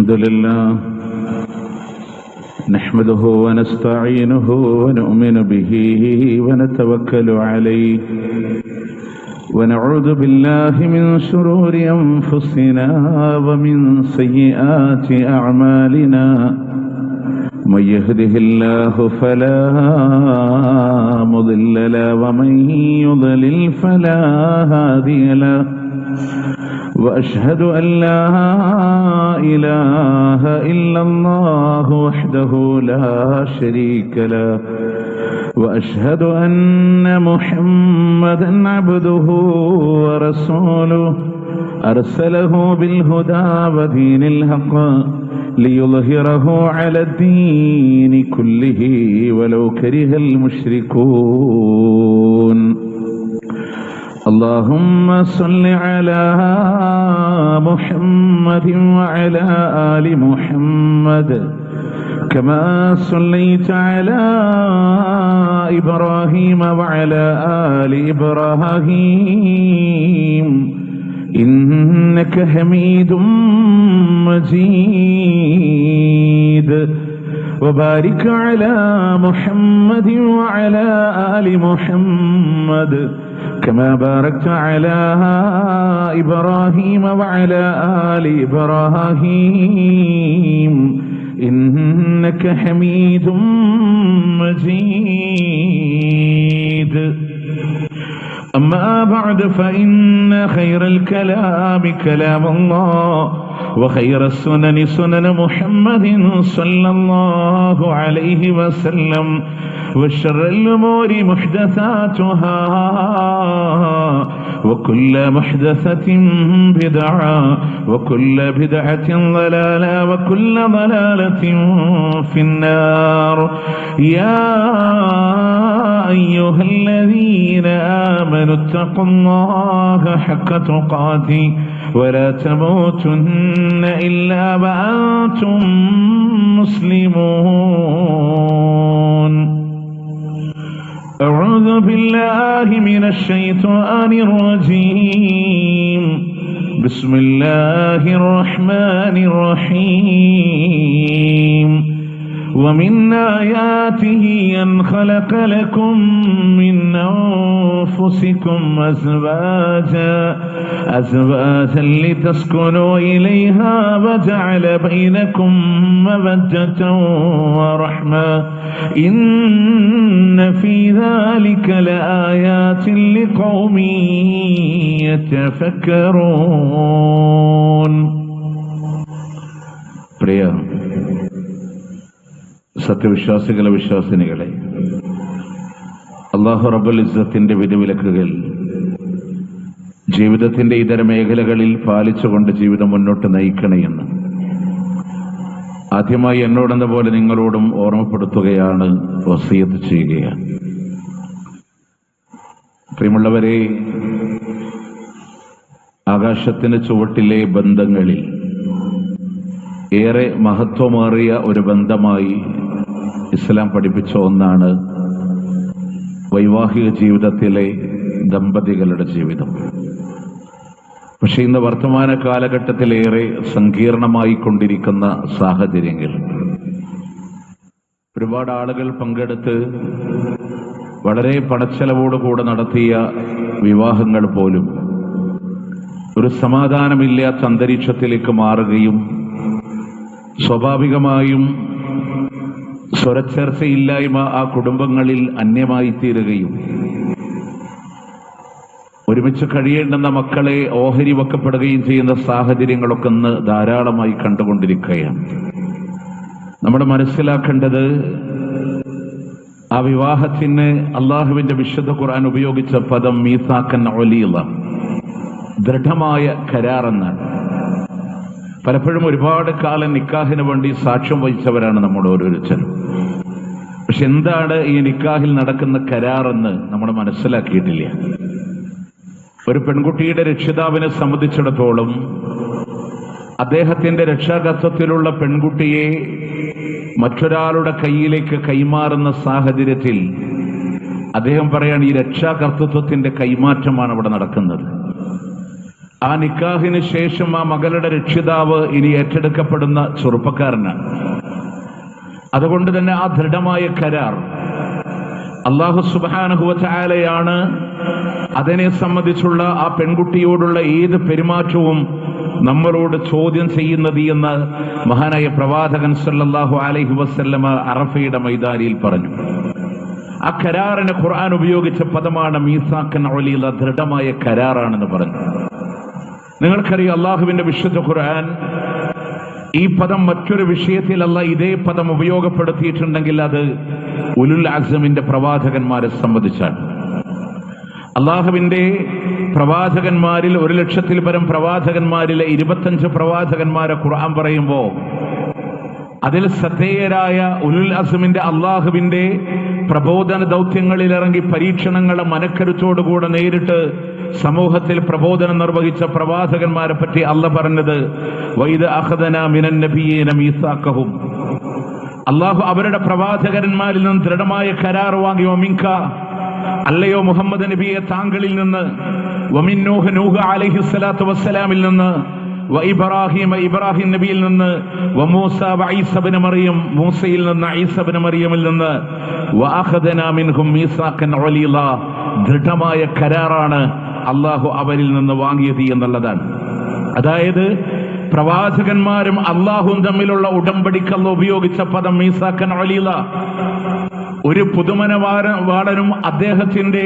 الحمد لله نحمده ونستعينه ونؤمن به ونتوكل عليه ونعوذ بالله من شرور أنفسنا ومن سيئات أعمالنا من يهده الله فلا مضل له ومن يضلل فلا هادي له وأشهد أن لا إله إلا الله وحده لا شريك له وأشهد أن محمدا عبده ورسوله أرسله بالهدى ودين الحق ليظهره على الدين كله ولو كره المشركون اللهم صل على محمد وعلى آل محمد كما صليت على إبراهيم وعلى آل إبراهيم إنك حميد مجيد وبارك على محمد وعلى آل محمد كما باركت على إبراهيم وعلى آل إبراهيم إنك حميد مجيد أما بعد فإن خير الكلام كلام الله وخير السنن سنن محمد صلى الله عليه وسلم وشر الأمور محدثاتها وكل محدثة بدعة وكل بدعة ضلالة وكل ضلالة في النار يا أيها الذين آمنوا اتقوا الله حق تقاته ولا تموتن إلا وأنتم مسلمون أعوذ بالله من الشيطان الرجيم بسم الله الرحمن الرحيم ومن آياته أن خلق لكم من أنفسكم أزواجا لتسكنوا إليها وجعل بينكم مودة ورحمة إن في ذلك لآيات لقوم يتفكرون. സത്യവിശ്വാസികളെ വിശ്വാസിനികളെ, അല്ലാഹു റബ്ബുൽ ഇസ്സത്തിന്റെ വിധിവിലക്കുകൾ ജീവിതത്തിന്റെ ഇതര മേഖലകളിൽ പാലിച്ചുകൊണ്ട് ജീവിതം മുന്നോട്ട് നയിക്കണമെന്ന് ആദ്യമായി എന്നോടെന്ന പോലെ നിങ്ങളോടും ഓർമ്മപ്പെടുത്തുകയാണ്, വസിയത്ത് ചെയ്യുകയാണ്. പ്രിയമുള്ളവരെ, ആകാശത്തിന് ചുവട്ടിലെ ബന്ധങ്ങളിൽ ഏറെ മഹത്വമേറിയ ഒരു ബന്ധമായി ഇസ്ലാം പഠിപ്പിച്ച ഒന്നാണ് വൈവാഹിക ജീവിതത്തിലെ ദമ്പതികളുടെ ജീവിതം. പക്ഷെ ഇന്ന് വർത്തമാന കാലഘട്ടത്തിലേറെ സങ്കീർണമായി കൊണ്ടിരിക്കുന്ന സാഹചര്യങ്ങൾ, ഒരുപാട് ആളുകൾ പങ്കെടുത്ത് വളരെ പണച്ചെലവോടുകൂടെ നടത്തിയ വിവാഹങ്ങൾ പോലും ഒരു സമാധാനമില്ലാത്ത അന്തരീക്ഷത്തിലേക്ക് മാറുകയും സ്വാഭാവികമായും സ്വരച്ചേർച്ചയില്ലായ്മ ആ കുടുംബങ്ങളിൽ അന്യമായി തീരുകയും ഒരുമിച്ച് കഴിയേണ്ടുന്ന മക്കളെ ഓഹരി വെക്കപ്പെടുകയും ചെയ്യുന്ന സാഹചര്യങ്ങളൊക്കെ ഇന്ന് ധാരാളമായി കണ്ടുകൊണ്ടിരിക്കുകയാണ്. നമ്മൾ മനസ്സിലാക്കേണ്ടത്, ആ വിവാഹത്തിന് അള്ളാഹുവിന്റെ വിശുദ്ധ ഖുർആൻ ഉപയോഗിച്ച പദം മീസാക്കൻ ഒലീല, ദൃഢമായ കരാറെന്നാണ്. പലപ്പോഴും ഒരുപാട് കാലം നിക്കാഹിന് വേണ്ടി സാക്ഷ്യം വഹിച്ചവരാണ് നമ്മുടെ ഓരോരുത്തരും. പക്ഷെ എന്താണ് ഈ നിക്കാഹിൽ നടക്കുന്ന കരാറെന്ന് നമ്മൾ മനസ്സിലാക്കിയിട്ടില്ല. ഒരു പെൺകുട്ടിയുടെ രക്ഷിതാവിനെ സംബന്ധിച്ചിടത്തോളം അദ്ദേഹത്തിന്റെ രക്ഷാകർത്തൃത്വത്തിലുള്ള പെൺകുട്ടിയെ മറ്റൊരാളുടെ കയ്യിലേക്ക് കൈമാറുന്ന സാഹചര്യത്തിൽ അദ്ദേഹം പറയാണ്, ഈ രക്ഷാകർത്തൃത്വത്തിന്റെ കൈമാറ്റമാണ് അവിടെ നടക്കുന്നത്. ആ നിക്കാഹിന് ശേഷം ആ മകളുടെ രക്ഷിതാവ് ഇനി ഏറ്റെടുക്കപ്പെടുന്ന ചെറുപ്പക്കാരനാണ്. അതുകൊണ്ട് തന്നെ ആ ദൃഢമായ കരാർ അല്ലാഹു സുബ്ഹാനഹു വ തആലയാണ് അതിനെ സംബന്ധിച്ചുള്ള ആ പെൺകുട്ടിയോടുള്ള ഏത് പെരുമാറ്റവും നമ്മളോട് ചോദ്യം ചെയ്യുന്നത് എന്ന് മഹാനായ പ്രവാചകൻ സല്ലല്ലാഹു അലൈഹി വസല്ലമ അറഫയുടെ മൈതാനിയിൽ പറഞ്ഞു. ആ കരാറിന് ഖുർആൻ ഉപയോഗിച്ച പദമാണ് മീസാഖൻ ഗലീദ, ദൃഢമായ കരാറാണെന്ന് പറഞ്ഞു. നിങ്ങൾക്കറിയാം, അള്ളാഹുവിന്റെ വിശുദ്ധ ഖുർആൻ ഈ പദം മറ്റൊരു വിഷയത്തിൽ ഇതേ പദം ഉപയോഗപ്പെടുത്തിയിട്ടുണ്ടെങ്കിൽ അത് ഉലുൽ അസ്മിന്റെ പ്രവാചകന്മാരെ സംബന്ധിച്ചാണ്. അള്ളാഹുവിന്റെ പ്രവാചകന്മാരിൽ 1,00,000-ൽ പരം പ്രവാചകന്മാരിലെ 25 പ്രവാചകന്മാരെ ഖുർആൻ പറയുമ്പോ അതിൽ ശ്രദ്ധേയരായ ഉലുൽ അസ്മിന്റെ അള്ളാഹുവിന്റെ പ്രബോധന ദൗത്യങ്ങളിൽ ഇറങ്ങി പരീക്ഷണങ്ങളെ മനക്കരുത്തോടുകൂടെ നേരിട്ട് സമൂഹത്തിൽ പ്രബോധനം നിർവഹിച്ച പ്രവാചകന്മാരെ പറ്റി അല്ലാഹ് പറഞ്ഞത് വഇദ് അഖദനാ മിനൻ നബിയ്യീന മീസാഖഹും, അള്ളാഹു അവരുടെ പ്രവാചകന്മാരിൽ നിന്ന് ദൃഢമായ കരാർ വാങ്ങി. വമിൻക, അല്ലയോ മുഹമ്മദ് നബിയെ താങ്കളിൽ നിന്ന്, വമിൻ നൂഹ് അലൈഹിസ്സലാത്തു വസ്സലാമിൽ നിന്ന്, ഇബ്രാഹിം നബിയിൽ നിന്ന്, വമൂസ വഈസ ഇബ്നു മറിയം, മൂസയിൽ നിന്ന്, ഈസ ഇബ്നു മറിയമിൽ നിന്ന്, വഅഖദനാ മിൻഹും മീസാഖൻ ഗലീദ, ദൃഢമായ കരാറാണ് അള്ളാഹു അവരിൽ നിന്ന് വാങ്ങിയത് എന്നുള്ളതാണ്. അതായത് പ്രവാചകന്മാരും അള്ളാഹുവും തമ്മിലുള്ള ഉടമ്പടിക്ക് അല്ലാഹു ഉപയോഗിച്ച പദം മീസാഖൻ ഗലീദ. ഒരു പുതുമനവാളനും അദ്ദേഹത്തിന്റെ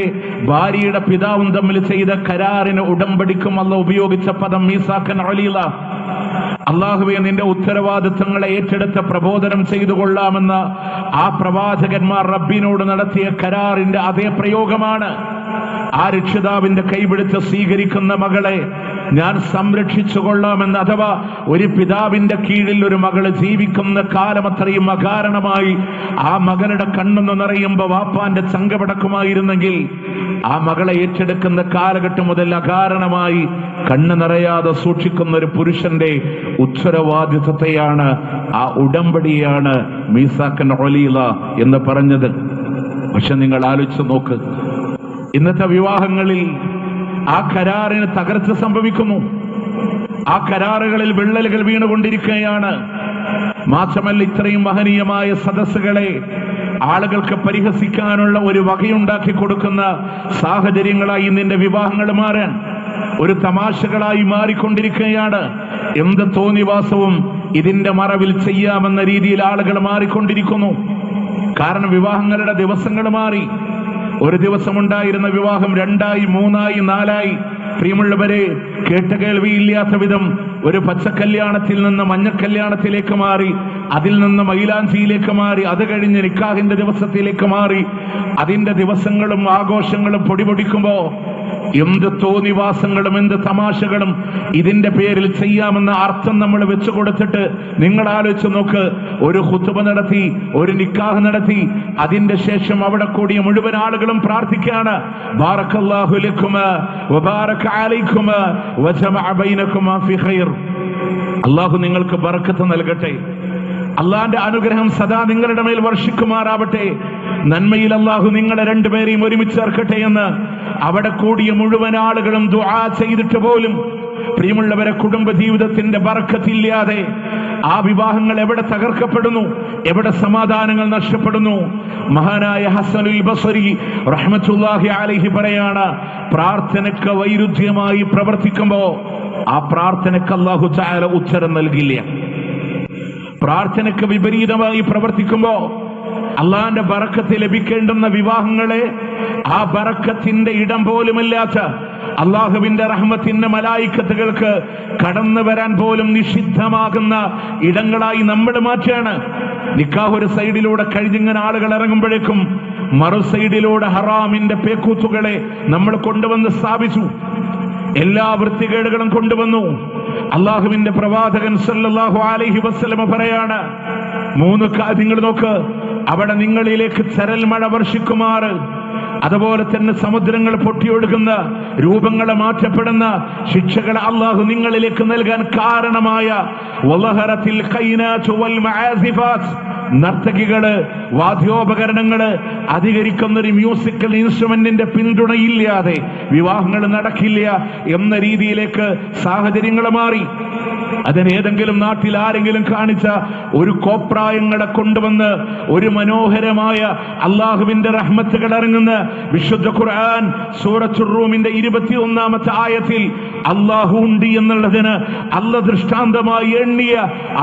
ഭാര്യയുടെ പിതാവും തമ്മിൽ ചെയ്ത കരാറിന് ഉടമ്പടിക്കും അല്ലാഹു ഉപയോഗിച്ച പദം മീസാഖൻ ഗലീദ. അള്ളാഹുവേ, നിന്റെ ഉത്തരവാദിത്തങ്ങളെ ഏറ്റെടുത്ത് പ്രബോധനം ചെയ്തു കൊള്ളാമെന്ന ആ പ്രവാചകന്മാർ റബ്ബിനോട് നടത്തിയ കരാറിന്റെ അതേ പ്രയോഗമാണ്. ആ രക്ഷിതാവിന്റെ കൈപിടിച്ച് സ്വീകരിക്കുന്ന മകളെ ഞാൻ സംരക്ഷിച്ചു കൊള്ളാമെന്ന്, അഥവാ ഒരു പിതാവിന്റെ കീഴിൽ ഒരു മകള് ജീവിക്കുന്ന കാലം അത്രയും അകാരണമായി ആ മകളുടെ കണ്ണെന്ന് നിറയുമ്പോ വാപ്പാന്റെ ചങ്കപടക്കുമായിരുന്നെങ്കിൽ ആ മകളെ ഏറ്റെടുക്കുന്ന കാലഘട്ടം മുതൽ അകാരണമായി കണ്ണ് നിറയാതെ സൂക്ഷിക്കുന്ന ഒരു പുരുഷന്റെ ഉത്തരവാദിത്വത്തെയാണ്, ആ ഉടമ്പടിയാണ് മീസാഖൻ ഗലീദ എന്ന് പറഞ്ഞത്. പക്ഷെ നിങ്ങൾ ആലോചിച്ച് നോക്ക്, ഇന്നത്തെ വിവാഹങ്ങളിൽ ആ കരാറിന് തകർച്ച സംഭവിക്കുന്നു. ആ കരാറുകളിൽ വിള്ളലുകൾ വീണുകൊണ്ടിരിക്കുകയാണ്. മാത്രമല്ല, ഇത്രയും മഹനീയമായ സദസ്സുകളെ ആളുകൾക്ക് പരിഹസിക്കാനുള്ള ഒരു വകയുണ്ടാക്കി കൊടുക്കുന്ന സാഹചര്യങ്ങളായി നിന്റെ വിവാഹങ്ങൾ മാറാൻ ഒരു തമാശകളായി മാറിക്കൊണ്ടിരിക്കുകയാണ്. എന്ത് തോന്നിവാസവും ഇതിന്റെ മറവിൽ ചെയ്യാമെന്ന രീതിയിൽ ആളുകൾ മാറിക്കൊണ്ടിരിക്കുന്നു. കാരണം വിവാഹങ്ങളുടെ ദിവസങ്ങൾ മാറി. ഒരു ദിവസം ഉണ്ടായിരുന്ന വിവാഹം 2ആയി, 3ആയി, 4ആയി. പ്രിയമുള്ളവരെ, കേട്ടുകേൾവിയില്ലാത്ത വിധം ഒരു പച്ചക്കല്യാണത്തിൽ നിന്ന് മഞ്ഞക്കല്യാണത്തിലേക്ക് മാറി, അതിൽ നിന്ന് മൈലാഞ്ചിയിലേക്ക് മാറി, അത് കഴിഞ്ഞ് നിക്കാഹിന്റെ ദിവസത്തിലേക്ക് മാറി. അതിന്റെ ദിവസങ്ങളും ആഘോഷങ്ങളും പൊടിപൊടിക്കുമ്പോ എന്ത് തോന്നിവാസങ്ങളും എന്ത് തമാശകളും ഇതിന്റെ പേരിൽ ചെയ്യാമെന്ന അർത്ഥം നമ്മൾ വെച്ചു കൊടുത്തിട്ട് നിങ്ങൾ ആലോചിച്ച് നോക്ക്. ഒരു ഖുതുബ നടത്തി, ഒരു നിക്കാഹ് നടത്തി, അതിന്റെ ശേഷം അവിടെ കൂടിയ മുഴുവൻ ആളുകളും പ്രാർത്ഥിക്കാണ്, ബാറക്കല്ലാഹു ലക്കുമാ വബാറക അലൈക്കുമാ വജമഅ ബൈനകുമാ ഫി ഖൈർ. അല്ലാഹു നിങ്ങൾക്ക് ബറക്കത്ത് നൽകട്ടെ, അള്ളാന്റെ അനുഗ്രഹം സദാ നിങ്ങളുടെ മേൽ വർഷിക്കുമാറാവട്ടെ, നന്മയിൽ അള്ളാഹു നിങ്ങളെ രണ്ടുപേരെയും ഒരുമിച്ച് ചേർക്കട്ടെ എന്ന് അവിടെ കൂടിയ മുഴുവൻ ആളുകളും ദുആ ചെയ്തിട്ട് പോലും പ്രിയമുള്ളവരെ, കുടുംബ ജീവിതത്തിന്റെ ബർക്കത്തില്ലാതെ ആ വിവാഹങ്ങൾ എവിടെ തകർക്കപ്പെടുന്നു, എവിടെ സമാധാനങ്ങൾ നഷ്ടപ്പെടുന്നു. മഹാനായ ഹസനുൽ ബസ്രി റഹ്മത്തുള്ളാഹി അലൈഹി പറയാണ്, പ്രാർത്ഥനയ്ക്ക് വൈരുദ്ധ്യമായി പ്രവർത്തിക്കുമ്പോ ആ പ്രാർത്ഥനയ്ക്ക് അല്ലാഹു തആല ഉത്തരം നൽകില്ല. പ്രാർത്ഥനയ്ക്ക് വിപരീതമായി പ്രവർത്തിക്കുമ്പോ അള്ളാന്റെ ബറക്കത്ത് ലഭിക്കേണ്ടുന്ന വിവാഹങ്ങളെ ആ ബറക്കത്തിന്റെ ഇടം പോലുമില്ലാത്ത, അള്ളാഹുവിന്റെ റഹ്മത്തിന്റെ മലായിക്കത്തുകൾക്ക് കടന്നു വരാൻ പോലും നിഷിദ്ധമാകുന്ന ഇടങ്ങളായി നമ്മൾ മാറ്റാണ്. നിക്കാഹ് ഒരു സൈഡിലൂടെ കഴിഞ്ഞിങ്ങനെ ആളുകൾ ഇറങ്ങുമ്പോഴേക്കും മറു സൈഡിലൂടെ ഹറാമിന്റെ പേക്കൂത്തുകളെ നമ്മൾ കൊണ്ടുവന്ന് സ്ഥാപിച്ചു. എല്ലാ വൃത്തികേടുകളും കൊണ്ടുവന്നു. അള്ളാഹുവിന്റെ പ്രവാചകൻ സല്ലല്ലാഹു അലൈഹി വസല്ലമ പറയാണ്, 3 കാര്യങ്ങൾ നോക്ക്, അവിടെ നിങ്ങളിലേക്ക് ചരൽ മഴ വർഷിക്കുമാറ്, അതുപോലെ തന്നെ സമുദ്രങ്ങൾ പൊട്ടിയൊഴുകുന്ന, രൂപങ്ങളെ മാറ്റപ്പെടുന്ന ശിക്ഷകൾ അള്ളാഹു നിങ്ങളിലേക്ക് നൽകാൻ കാരണമായ വലഹറത്തിൽ ഖൈനാതു വൽ മആസിഫാത്ത്, നർത്തകികള്, വാദ്യോപകരണങ്ങള്, അധികരിക്കുന്ന ഒരു മ്യൂസിക്കൽ ഇൻസ്ട്രുമെന്റിന്റെ പിന്തുണയില്ലാതെ വിവാഹങ്ങൾ നടക്കില്ല എന്ന രീതിയിലേക്ക് സാഹചര്യങ്ങൾ മാറി. അതിനേതെങ്കിലും നാട്ടിൽ ആരെങ്കിലും കാണിച്ച ഒരു കോപ്രായങ്ങളെ കൊണ്ടുവന്ന് ഒരു മനോഹരമായ അള്ളാഹുവിന്റെ റഹ്മത്തുകൾ ഇറങ്ങുന്ന വിശുദ്ധ ഖുർആൻ സൂറത്തുർ റൂമിന്റെ 21-ാമത്തെ ആയത്തിൽ അള്ളാഹു ഉണ്ട് എന്നുള്ളതിന് അല്ല ദൃഷ്ടാന്തമായി എണ്ണിയ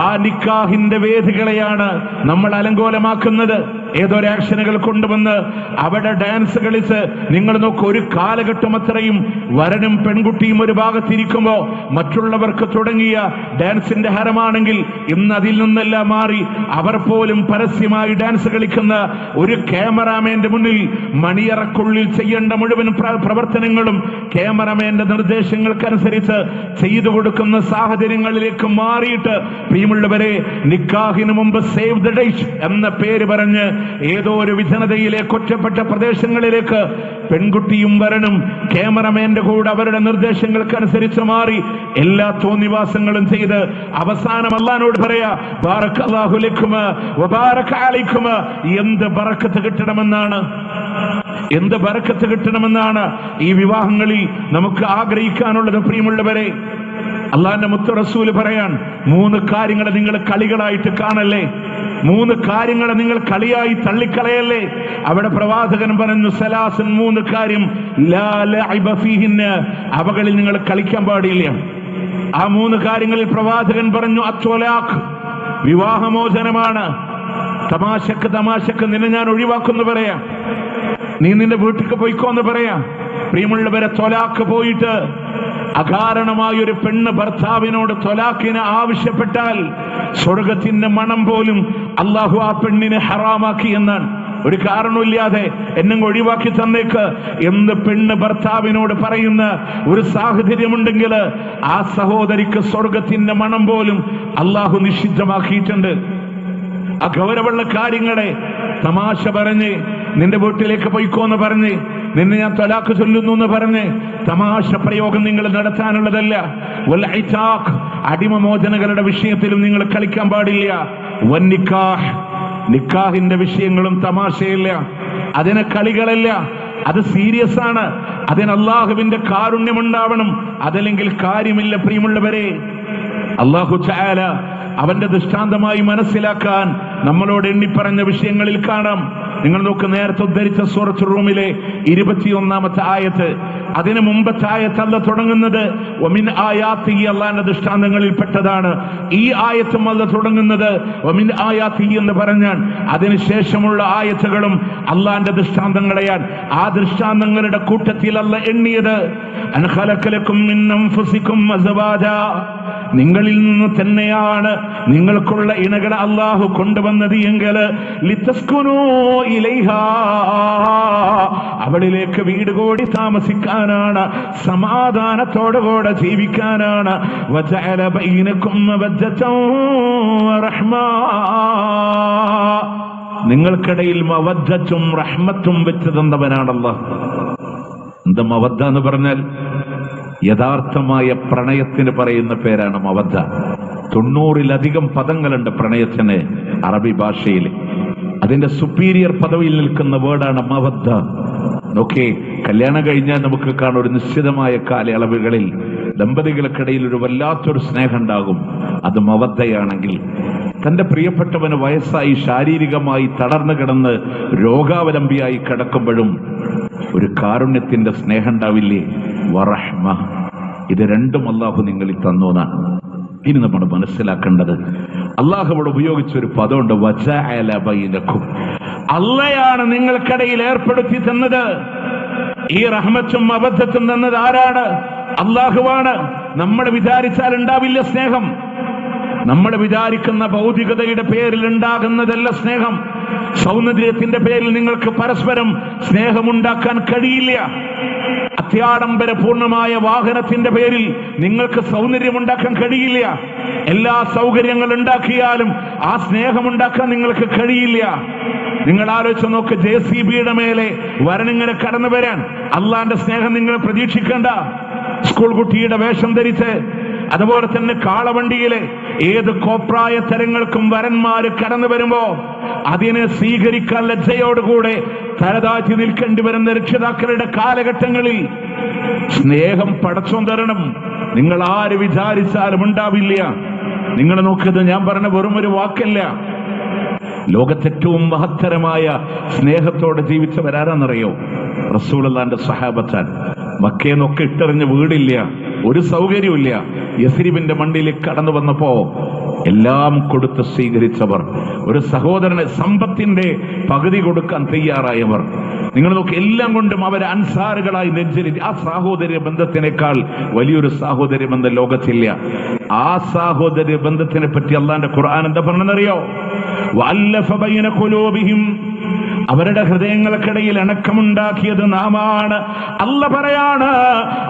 ആ നിക്കാഹിന്റെ വേദികളെയാണ് നമ്മൾ അലങ്കോലമാക്കുന്നത്. ഏതൊരു ആക്ഷനുകൾ കൊണ്ടുവന്ന് അവിടെ ഡാൻസ് കളിച്ച് നിങ്ങൾ നോക്ക്, ഒരു കാലഘട്ടം അത്രയും വരനും പെൺകുട്ടിയും ഒരു ഭാഗത്തിരിക്കുമ്പോ മറ്റുള്ളവർക്ക് തുടങ്ങിയ ഡാൻസിന്റെ ഹരമാണെങ്കിൽ ഇന്ന് അതിൽ നിന്നെല്ലാം മാറി അവർ പോലും പരസ്യമായി ഡാൻസ് കളിക്കുന്ന ഒരു ക്യാമറാമാന്റെ മുന്നിൽ മണിയറക്കുള്ളിൽ ചെയ്യേണ്ട മുഴുവൻ പ്രവർത്തനങ്ങളും ക്യാമറമാന്റെ നിർദ്ദേശങ്ങൾക്കനുസരിച്ച് ചെയ്തു കൊടുക്കുന്ന സാഹചര്യങ്ങളിലേക്ക് മാറിയിട്ട്, പ്രിയമുള്ളവരെ, നിക്കാഹിന് മുമ്പ് സേവ് ദ ഡേറ്റ് എന്ന പേര് പറഞ്ഞ് ഏതോ ഒരു വിജനതയിലേക്ക് ഒറ്റപ്പെട്ട പ്രദേശങ്ങളിലേക്ക് പെൺകുട്ടിയും വരനും ക്യാമറമാന്റെ കൂടെ അവരുടെ നിർദ്ദേശങ്ങൾക്കനുസരിച്ച് മാറി എല്ലാ തോന്നിവാസങ്ങളും ചെയ്ത് അവസാനം അല്ലാഹുവോട് പറയാ ബാറക്കല്ലാഹു ലക്കും വബാറക അലൈക്കും. എന്ത് ബറക്കത്ത് കിട്ടണമെന്നാണ്, എന്ത് ബറക്കത്ത് കിട്ടണമെന്നാണ് ഈ വിവാഹങ്ങളിൽ നമുക്ക് ആഗ്രഹിക്കാനുള്ളത്. പ്രിയമുള്ളവരെ, അള്ളാന്റെ മുത്ത് റസൂല് പറയാൻ 3 കാര്യങ്ങളെ നിങ്ങൾ കളികളായിട്ട് കാണല്ലേ, 3 കാര്യങ്ങളെ നിങ്ങൾ കളിയായി തള്ളിക്കളയല്ലേ. അവിടെ പ്രവാചകൻ പറഞ്ഞു സലാസൻ, 3 കാര്യം ലാ ലഅബ ഫീഹിന്ന, അവകളിൽ നിങ്ങൾ കളിക്കാൻ പാടില്ല. ആ 3 കാര്യങ്ങളിൽ പ്രവാചകൻ പറഞ്ഞു അത്വലാഖ്, വിവാഹമോചനമാണ്. തമാശക്ക് നിന്നെ ഞാൻ ഒഴിവാക്കുന്നു പറയാം, നീ നിന്റെ വീട്ടിലേക്ക് പോയിക്കോന്ന് പറയാം. പ്രിയമുള്ളവരെ, ത്വലാഖ് പോയിട്ട് അകാരണമായ ഒരു പെണ്ണ് ഭർത്താവിനോട് ത്വലാഖിന് ആവശ്യപ്പെട്ടാൽ സ്വർഗത്തിന്റെ മണം പോലും അള്ളാഹു ആ പെണ്ണിനെ ഹറാമാക്കി എന്നാണ്. ഒരു കാരണമില്ലാതെ എന്നെ ഒഴിവാക്കി തന്നേക്ക് എന്ന് പെണ്ണ് ഭർത്താവിനോട് പറയുന്ന ഒരു സാഹചര്യമുണ്ടെങ്കിൽ ആ സഹോദരിക്ക് സ്വർഗത്തിന്റെ മണം പോലും അള്ളാഹു നിഷിദ്ധമാക്കിയിട്ടുണ്ട്. ആ ഗൗരവമുള്ള കാര്യങ്ങളെ തമാശ പറഞ്ഞ് നിന്റെ വീട്ടിലേക്ക് പോയിക്കോന്ന് പറഞ്ഞ് നിന്നെ ഞാൻ ത്വലാഖ് ചൊല്ലുന്നു എന്ന് പറഞ്ഞ് തമാശ പ്രയോഗം നിങ്ങൾ നടത്താനുള്ളതല്ല. അടിമമോചനകളുടെ വിഷയത്തിലും നിങ്ങൾ കളിക്കാൻ പാടില്ല. വന്നിക്കാഹ്, നിക്കാഹിന്റെ വിഷയങ്ങളും തമാശയില്ല, അതിന് കളികളല്ല, അത് സീരിയസ് ആണ്. അതിന് അള്ളാഹുവിന്റെ കാരുണ്യമുണ്ടാവണം, അതല്ലെങ്കിൽ കാര്യമില്ല. പ്രിയമുള്ളവരെ, അള്ളാഹു തആല അവന്റെ ദൃഷ്ടാന്തമായി മനസ്സിലാക്കാൻ നമ്മളോട് എണ്ണിപ്പറഞ്ഞ വിഷയങ്ങളിൽ കാണാം. നിങ്ങൾ നോക്ക്, നേരത്തെ ഉദ്ധരിച്ച സൂറത്തുർ റൂമിലെ 21-ാമത്തെ ആയത്ത്, അതിന് മുമ്പത്തെ ആയത്ത് അല്ല തുടങ്ങുന്നത് വമിൻ ആയാത്തി, അള്ളാന്റെ ദൃഷ്ടാന്തങ്ങളിൽ പെട്ടതാണ്. ഈ ആയത്തും അല്ല തുടങ്ങുന്നത് വമിൻ ആയാത്തി എന്ന് പറഞ്ഞാൽ അതിനുശേഷമുള്ള ആയത്തുകളും അള്ളാന്റെ ദൃഷ്ടാന്തങ്ങളെയാണ്. ആ ദൃഷ്ടാന്തങ്ങളുടെ കൂട്ടത്തിൽ അല്ല എണ്ണിയത് അൻ ഖലഖ ലക്കും മിൻ അൻഫുസികും അസ്വാജാ, നിങ്ങളിൽ നിന്ന് തന്നെയാണ് നിങ്ങൾക്കുള്ള ഇണകളെ അള്ളാഹു കൊണ്ടുവന്നത് എങ്കിൽ ലിതസ്കുനൂ ഇലൈഹാ, അവളിലേക്ക് വീട് കൂടി താമസിക്കാനാണ്, സമാധാനത്തോടുകൂടെ ജീവിക്കാനാണ്. വജഅല ബൈനകും മവദ്ദതൻ വറഹ്മാ, നിങ്ങൾക്കിടയിൽ മവദ്ദത്തും റഹ്മത്തും വെച്ച് തന്നവനാണ് അല്ലാഹ്. എന്താ മവദ്ദ എന്ന് പറഞ്ഞാൽ? യഥാർത്ഥമായ പ്രണയത്തിന് പറയുന്ന പേരാണ് മവദ്ദ. 90-ലധികം പദങ്ങളുണ്ട് പ്രണയത്തിന് അറബി ഭാഷയിൽ. അതിന്റെ സുപ്പീരിയർ പദവിയിൽ നിൽക്കുന്ന വേർഡാണ് മവദ്ദ. നോക്കേ, കല്യാണം കഴിഞ്ഞാൽ നമുക്ക് കാണാം ഒരു നിശ്ചിതമായ കാലയളവുകളിൽ ദമ്പതികൾക്കിടയിൽ ഒരു വല്ലാത്തൊരു സ്നേഹം ഉണ്ടാകും. അത് മവദ്ദയാണെങ്കിൽ തന്റെ പ്രിയപ്പെട്ടവന് വയസ്സായി ശാരീരികമായി തളർന്നു കിടന്ന് രോഗാവലംബിയായി കിടക്കുമ്പോഴും ഒരു കാരുണ്യത്തിന്റെ സ്നേഹം ഉണ്ടാവില്ലേ? വറഹ്മ. ഇത് രണ്ടും അള്ളാഹു നിങ്ങളിൽ തന്നോന്നാണ്. ഇനി നമ്മൾ മനസ്സിലാക്കേണ്ടത്, അള്ളാഹു അവിടെ ഉപയോഗിച്ച ഒരു പദമുണ്ട്, വജഅല ബൈനകും. അള്ളയാണ് നിങ്ങൾക്കിടയിൽ ഏർപ്പെടുത്തി തന്നത്. ഈ റഹ്മത്തും അബദ്ധത്തും തന്നത് ആരാണ്? അള്ളാഹുവാണ്. നമ്മൾ വിചാരിച്ചാൽ ഉണ്ടാവില്ല സ്നേഹം. നമ്മൾ വിചാരിക്കുന്ന ഭൗതികതയുടെ പേരിൽ ഉണ്ടാകുന്നതല്ല സ്നേഹം. സൗന്ദര്യത്തിന്റെ പേരിൽ നിങ്ങൾക്ക് പരസ്പരം സ്നേഹമുണ്ടാക്കാൻ കഴിയില്ല. അത്യാഡംബരപൂർണമായ വാഹനത്തിന്റെ പേരിൽ നിങ്ങൾക്ക് സൗന്ദര്യമുണ്ടാക്കാൻ കഴിയില്ല. എല്ലാ സൗകര്യങ്ങൾ ഉണ്ടാക്കിയാലും ആ സ്നേഹമുണ്ടാക്കാൻ നിങ്ങൾക്ക് കഴിയില്ല. നിങ്ങൾ ആലോചിച്ച് നോക്ക്, JCBയുടെ മേലെ വരനിങ്ങനെ കടന്നു വരാൻ അള്ളാന്റെ സ്നേഹം നിങ്ങൾ പ്രതീക്ഷിക്കേണ്ട. സ്കൂൾ കുട്ടിയുടെ വേഷം ധരിച്ച്, അതുപോലെ തന്നെ കാളവണ്ടിയിലെ ഏത് കോപ്രായ തരങ്ങൾക്കും വരന്മാര് കടന്നു വരുമ്പോ അതിനെ സ്വീകരിക്കാൻ ലജ്ജയോടുകൂടെ തലതാഴ്ത്തി നിൽക്കേണ്ടി വരുന്ന രക്ഷിതാക്കളുടെ കാലഘട്ടങ്ങളിൽ സ്നേഹം പടച്ചോൻ തരണം. നിങ്ങൾ ആര് വിചാരിച്ചാലും ഉണ്ടാവില്ല. നിങ്ങൾ നോക്കുന്നത് ഞാൻ പറഞ്ഞ വെറും ഒരു വാക്കല്ല. ലോകത്തേറ്റവും മഹത്തരമായ സ്നേഹത്തോടെ ജീവിച്ചവരാരാന്നറിയോ? റസൂലുള്ളാഹിന്റെ സ്വഹാബത്താൻ. മക്കയെന്നൊക്കെ ഇട്ടെറിഞ്ഞ വീടില്ല, ഒരു സൗകര്യമില്ല. യസ്രിബിന്റെ മണ്ണിലേക്ക് കടന്നു വന്നപ്പോ എല്ലാം കൊടുത്ത് സ്വീകരിച്ചവർ, ഒരു സഹോദരന് സമ്പത്തിന്റെ പകുതി കൊടുക്കാൻ തയ്യാറായവർ. നിങ്ങൾ നോക്കി, എല്ലാം കൊണ്ടും അവർ അൻസാറുകളായി നെഞ്ചിലിട്ട്. ആ സാഹോദര്യ ബന്ധത്തിനേക്കാൾ വലിയൊരു സാഹോദര്യ ബന്ധം ലോകത്തില്ല. ആ സാഹോദര്യ ബന്ധത്തിനെ പറ്റി അള്ളാന്റെ ഖുർആൻ എന്താ പറഞ്ഞെന്നറിയോ? വഅല്ലഫ ബൈന ഖുലൂബിഹിം, അവരുടെ ഹൃദയങ്ങൾക്കിടയിൽ ഇണക്കമുണ്ടാക്കിയത് നാമാണ്. അല്ല പറയാണ്,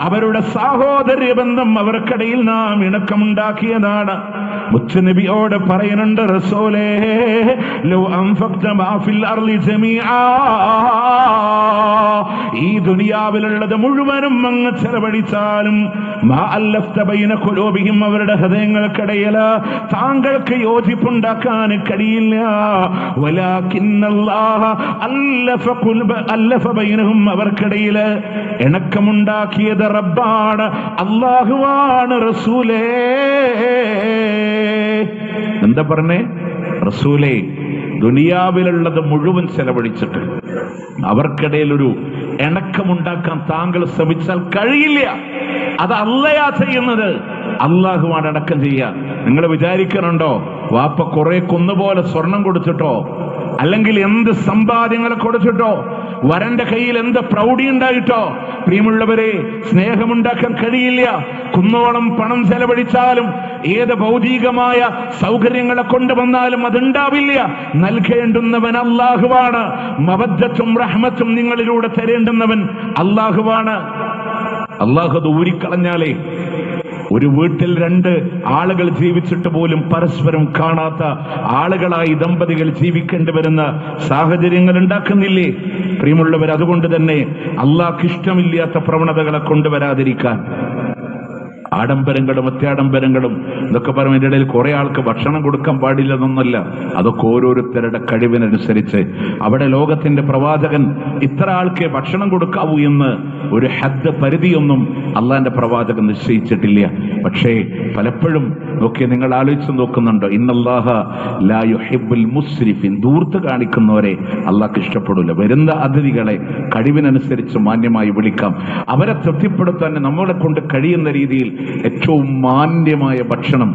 അവരുടെ സാഹോദര്യ ബന്ധം അവർക്കിടയിൽ നാം ഇണക്കമുണ്ടാക്കിയതാണ്. മുത്തുനബിയോട് പറയുന്നുണ്ട്, റസൂലേ ലൗ അൻഫഖ്ത മാ ഫിൽ അർളി ജമീആ, ഈ ദുനിയാവിലുള്ളത് മുഴുവനും അങ്ങ് ചെലവഴിച്ചാലും മാ അല്ലഫ്ത ബൈന ഖുലൂബിഹിം, അവരുടെ ഹൃദയങ്ങൾക്കിടയിൽ താങ്കൾക്ക് യോജിപ്പുണ്ടാക്കാൻ കഴിയില്ല. വലാകിന്നല്ലാഹ അല്ലഫ ബൈനഹും, അവർക്കിടയിൽ ഇണക്കമുണ്ടാക്കിയത് റബ്ബാണ്, അല്ലാഹുവാണ്. റസൂലേ എന്താ പറഞ്ഞേ? റസൂലേ, ദുനിയാവിലുള്ളത് മുഴുവൻ ചെലവഴിച്ചിട്ട് അവർക്കിടയിൽ ഒരു ഇണക്കമുണ്ടാക്കാൻ താങ്കൾ ശ്രമിച്ചാൽ കഴിയില്ല. അത് അല്ലയാ ചെയ്യുന്നത്, അല്ലാഹുവാണ് അടക്കം ചെയ്യുക. നിങ്ങൾ വിചാരിക്കണുണ്ടോ വാപ്പ കുറെ കുന്നുപോലെ സ്വർണം കൊടുത്തിട്ടോ, അല്ലെങ്കിൽ എന്ത് സമ്പാദ്യങ്ങളെ കൊടുത്തിട്ടോ, വരന്റെ കയ്യിൽ എന്ത് പ്രൗഢി ഉണ്ടായിട്ടോ? പ്രിയമുള്ളവരെ, സ്നേഹമുണ്ടാക്കാൻ കഴിയില്ല. കുന്നോളം പണം ചെലവഴിച്ചാലും ഏത് ഭൗതികമായ സൗകര്യങ്ങളെ കൊണ്ടുവന്നാലും അതുണ്ടാവില്ല. നൽകേണ്ടുന്നവൻ അല്ലാഹുവാണ്. മവദ്ദത്തും റഹ്മത്തും നിങ്ങളിലൂടെ തരേണ്ടുന്നവൻ അല്ലാഹുവാണ്. അല്ലാഹു അത് ഊരിക്കളഞ്ഞാലേ, ഒരു വീട്ടിൽ രണ്ട് ആളുകൾ ജീവിച്ചിട്ട് പോലും പരസ്പരം കാണാത്ത ആളുകളായി ദമ്പതികൾ ജീവിക്കേണ്ടി വരുന്ന സാഹചര്യങ്ങൾ ഉണ്ടാക്കുന്നില്ലേ? പ്രിയമുള്ളവർ, അതുകൊണ്ട് തന്നെ അല്ലാഹ്ക്ക് ഇഷ്ടമില്ലാത്ത പ്രവണതകളെ കൊണ്ടുവരാതിരിക്കാൻ, ആഡംബരങ്ങളും അത്യാഡംബരങ്ങളും ഇതൊക്കെ പറയുമ്പോൾ ഇതിന്റെ ഇടയിൽ കുറെ ആൾക്ക് ഭക്ഷണം കൊടുക്കാൻ പാടില്ലെന്നൊന്നല്ല. അതൊക്കെ ഓരോരുത്തരുടെ കഴിവിനനുസരിച്ച്. അവിടെ ലോകത്തിന്റെ പ്രവാചകൻ ഇത്ര ആൾക്ക് ഭക്ഷണം കൊടുക്കാവൂ എന്ന് ഒരു ഹദ്ദ്, പരിധിയൊന്നും അള്ളാന്റെ പ്രവാചകൻ നിശ്ചയിച്ചിട്ടില്ല. പക്ഷേ പലപ്പോഴും നോക്കി, നിങ്ങൾ ആലോചിച്ച് നോക്കുന്നുണ്ടോ? ഇന്നല്ലാഹ ലാ യുഹിബ്ബുൽ മുസ്രിഫീൻ, ധൂർത്ത് കാണിക്കുന്നവരെ അള്ളാഹ്ക്ക് ഇഷ്ടപ്പെടില്ല. വരുന്ന അതിഥികളെ കഴിവിനനുസരിച്ച് മാന്യമായി വിളിക്കാം. അവരെ തൃപ്തിപ്പെടുത്താൻ നമ്മളെ കൊണ്ട് കഴിയുന്ന രീതിയിൽ ഏറ്റവും മാന്യമായ ഭക്ഷണം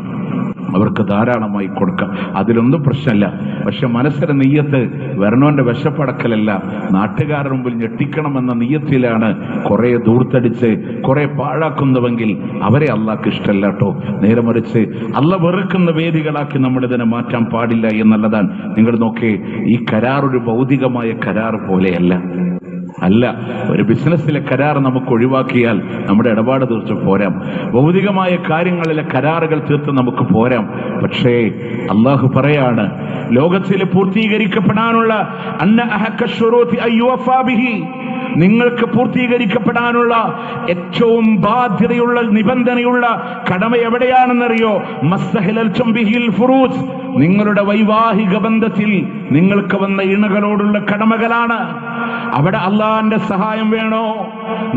അവർക്ക് ധാരാളമായി കൊടുക്കാം. അതിലൊന്നും പ്രശ്നമല്ല. പക്ഷെ മനസ്സിന്റെ നെയ്യത്ത് വരണോന്റെ വിശപ്പടക്കലല്ല, നാട്ടുകാരുടെ മുമ്പിൽ ഞെട്ടിക്കണമെന്ന നെയ്യത്തിലാണ് കുറെ ദൂർത്തടിച്ച് കുറെ പാഴാക്കുന്നുവെങ്കിൽ അവരെ അള്ളാഹ്ക്ക് ഇഷ്ടമല്ല കേട്ടോ. നേരെ മറിച്ച് അള്ളാഹ് വെറുക്കുന്ന വേദികളാക്കി നമ്മളിതിനെ മാറ്റാൻ പാടില്ല എന്നുള്ളതാണ്. നിങ്ങൾ നോക്കേ, ഈ കരാർ ഒരു ഭൗതികമായ കരാർ പോലെയല്ല. അല്ല, ഒരു ബിസിനസ്സിലെ കരാർ നമുക്ക് ഒഴിവാക്കിയാൽ നമ്മുടെ ഇടപാട് തീർത്ത് പോരാം. ഭൗതികമായ കാര്യങ്ങളിലെ കരാറുകൾ തീർത്ത് നമുക്ക് പോരാം. പക്ഷേ അള്ളാഹു പറയാണ്, ലോകത്തിൽ പൂർത്തീകരിക്കപ്പെടാനുള്ള നിങ്ങൾക്ക് പൂർത്തീകരിക്കപ്പെടാനുള്ള ഏറ്റവും ബാധ്യതയുള്ള നിബന്ധനയുള്ള കടമ എവിടെയാണെന്നറിയോ? മസ്തഹിലൽ ചംബിഹിൽ ഫുറൂജ്, നിങ്ങളുടെ വൈവാഹിക ബന്ധത്തിൽ നിങ്ങൾക്ക് വന്ന ഇണകളോടുള്ള കടമകളാണ്. അവിടെ അള്ളാന്റെ സഹായം വേണോ?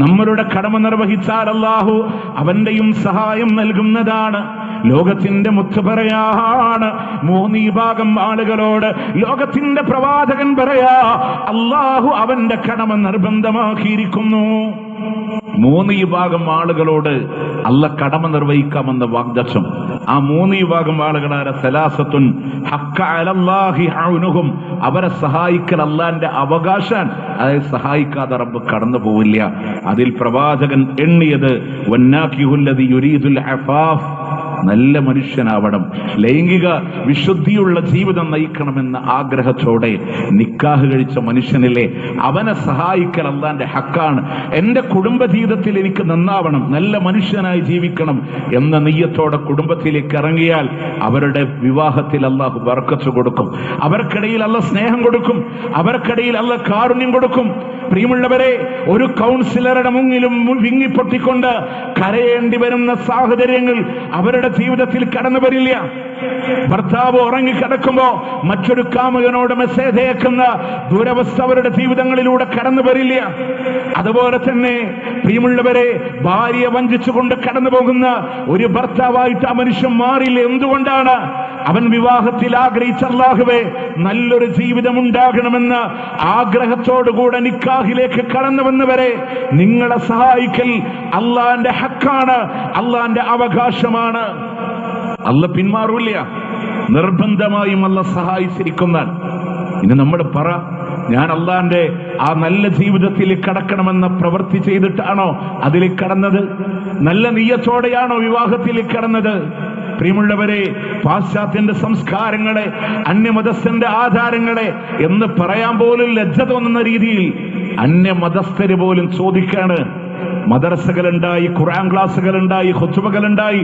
നമ്മളുടെ കടമ നിർവഹിച്ചാൽ അള്ളാഹു അവന്റെയും സഹായം നൽകുന്നതാണ്. ലോകത്തിന്റെ മുത്ത് പറയാണ്, 3 വിഭാഗം ആളുകളോട് ലോകത്തിന്റെ പ്രവാചകൻ പറയാ, അള്ളാഹു അവന്റെ കടമ നിർബന്ധമാക്കിയിരിക്കുന്നു. 3 വിഭാഗം ആളുകളോട് അല്ല കടമ നിർവഹിക്കാമെന്ന വാഗ്ദാനം. ആ 3 വിഭാഗം ആളുകളാര സലാസത്തുൻ ഹഖ്ക അലല്ലാഹി ഔനുഹും, അവരെ സഹായിക്കൽ അള്ളാന്റെ അവകാശാൻ. അതായത് സഹായിക്കാതെ റബ്ബ് കടന്നു പോവില്ല. അതിൽ പ്രവാചകൻ എണ്ണിയത് വന്നാകിഹുല്ലദി യുരീദുൽ അഫാഫ്, നല്ല മനുഷ്യനാവണം, ലൈംഗിക വിശുദ്ധിയുള്ള ജീവിതം നയിക്കണമെന്ന ആഗ്രഹത്തോടെ നിക്കാഹ് കഴിച്ച മനുഷ്യനിലെ അവനെ സഹായിക്കൽ അള്ളാന്റെ ഹക്കാണ്. എന്റെ കുടുംബജീവിതത്തിൽ എനിക്ക് നന്നാവണം, നല്ല മനുഷ്യനായി ജീവിക്കണം എന്ന നെയ്യത്തോടെ കുടുംബത്തിലേക്ക് ഇറങ്ങിയാൽ അവരുടെ വിവാഹത്തിൽ അള്ളാഹു ബർക്കത്ത് കൊടുക്കും. അവർക്കിടയിൽ അള്ളാഹ് സ്നേഹം കൊടുക്കും, അവർക്കിടയിൽ അള്ളാഹ് കാരുണ്യം കൊടുക്കും. പ്രിയമുള്ളവരെ, ഒരു കൗൺസിലറുടെ മുന്നിലും വിങ്ങിപ്പൊട്ടിക്കൊണ്ട് കരയേണ്ടി വരുന്ന സാഹചര്യങ്ങൾ അവരുടെ ജീവിതത്തിൽ കടന്നു വരില്ല. ഭർത്താവ് ഉറങ്ങിക്കിടക്കുമ്പോ മറ്റൊരു കാമുകനോട് മെസ്സേജ് അയക്കുന്ന ദുരവസ്ഥ അവരുടെ ജീവിതങ്ങളിലൂടെ കടന്നു വരില്ല. അതുപോലെ തന്നെ പ്രിയമുള്ളവരെ, ഭാര്യയെ വഞ്ചിച്ചുകൊണ്ട് കടന്നു പോകുന്ന ഒരു ഭർത്താവായിട്ട് ആ മനുഷ്യൻ മാറില്ല. എന്തുകൊണ്ടാണ്? അവൻ വിവാഹത്തിൽ ആഗ്രഹിച്ച അല്ലാഹുവേ നല്ലൊരു ജീവിതം ഉണ്ടാകണമെന്ന ആഗ്രഹത്തോടുകൂടെ നിക്കാഹിലേക്ക് കടന്നു വന്നവരെ നിങ്ങളെ സഹായിക്കൽ അള്ളാന്റെ ഹക്കാണ്, അള്ളാന്റെ അവകാശമാണ്. അല്ല പിന്മാറില്ല, നിർബന്ധമായും അല്ല സഹായിച്ചിരിക്കുന്ന. ഇനി നമ്മൾ പറ, ഞാൻ അള്ളാന്റെ ആ നല്ല ജീവിതത്തിൽ കടക്കണമെന്ന പ്രവൃത്തി ചെയ്തിട്ടാണോ അതിലേക്ക് കടന്നത്? നല്ല നീയത്തോടെയാണോ വിവാഹത്തിൽ കടന്നത്? പ്രിയമുള്ളവരെ, പാശ്ചാത്യന്റെ സംസ്കാരങ്ങളെ, അന്യമതസ്ഥന്റെ ആചാരങ്ങളെ എന്ന് പറയാൻ പോലും ലജ്ജ തോന്നുന്ന രീതിയിൽ അന്യമതസ്ഥര് പോലും ചോദിക്കാണ്. മദ്രസകളുണ്ടായി, ഖുർആൻ ക്ലാസുകളുണ്ടായി, ഖുതുബകളുണ്ടായി,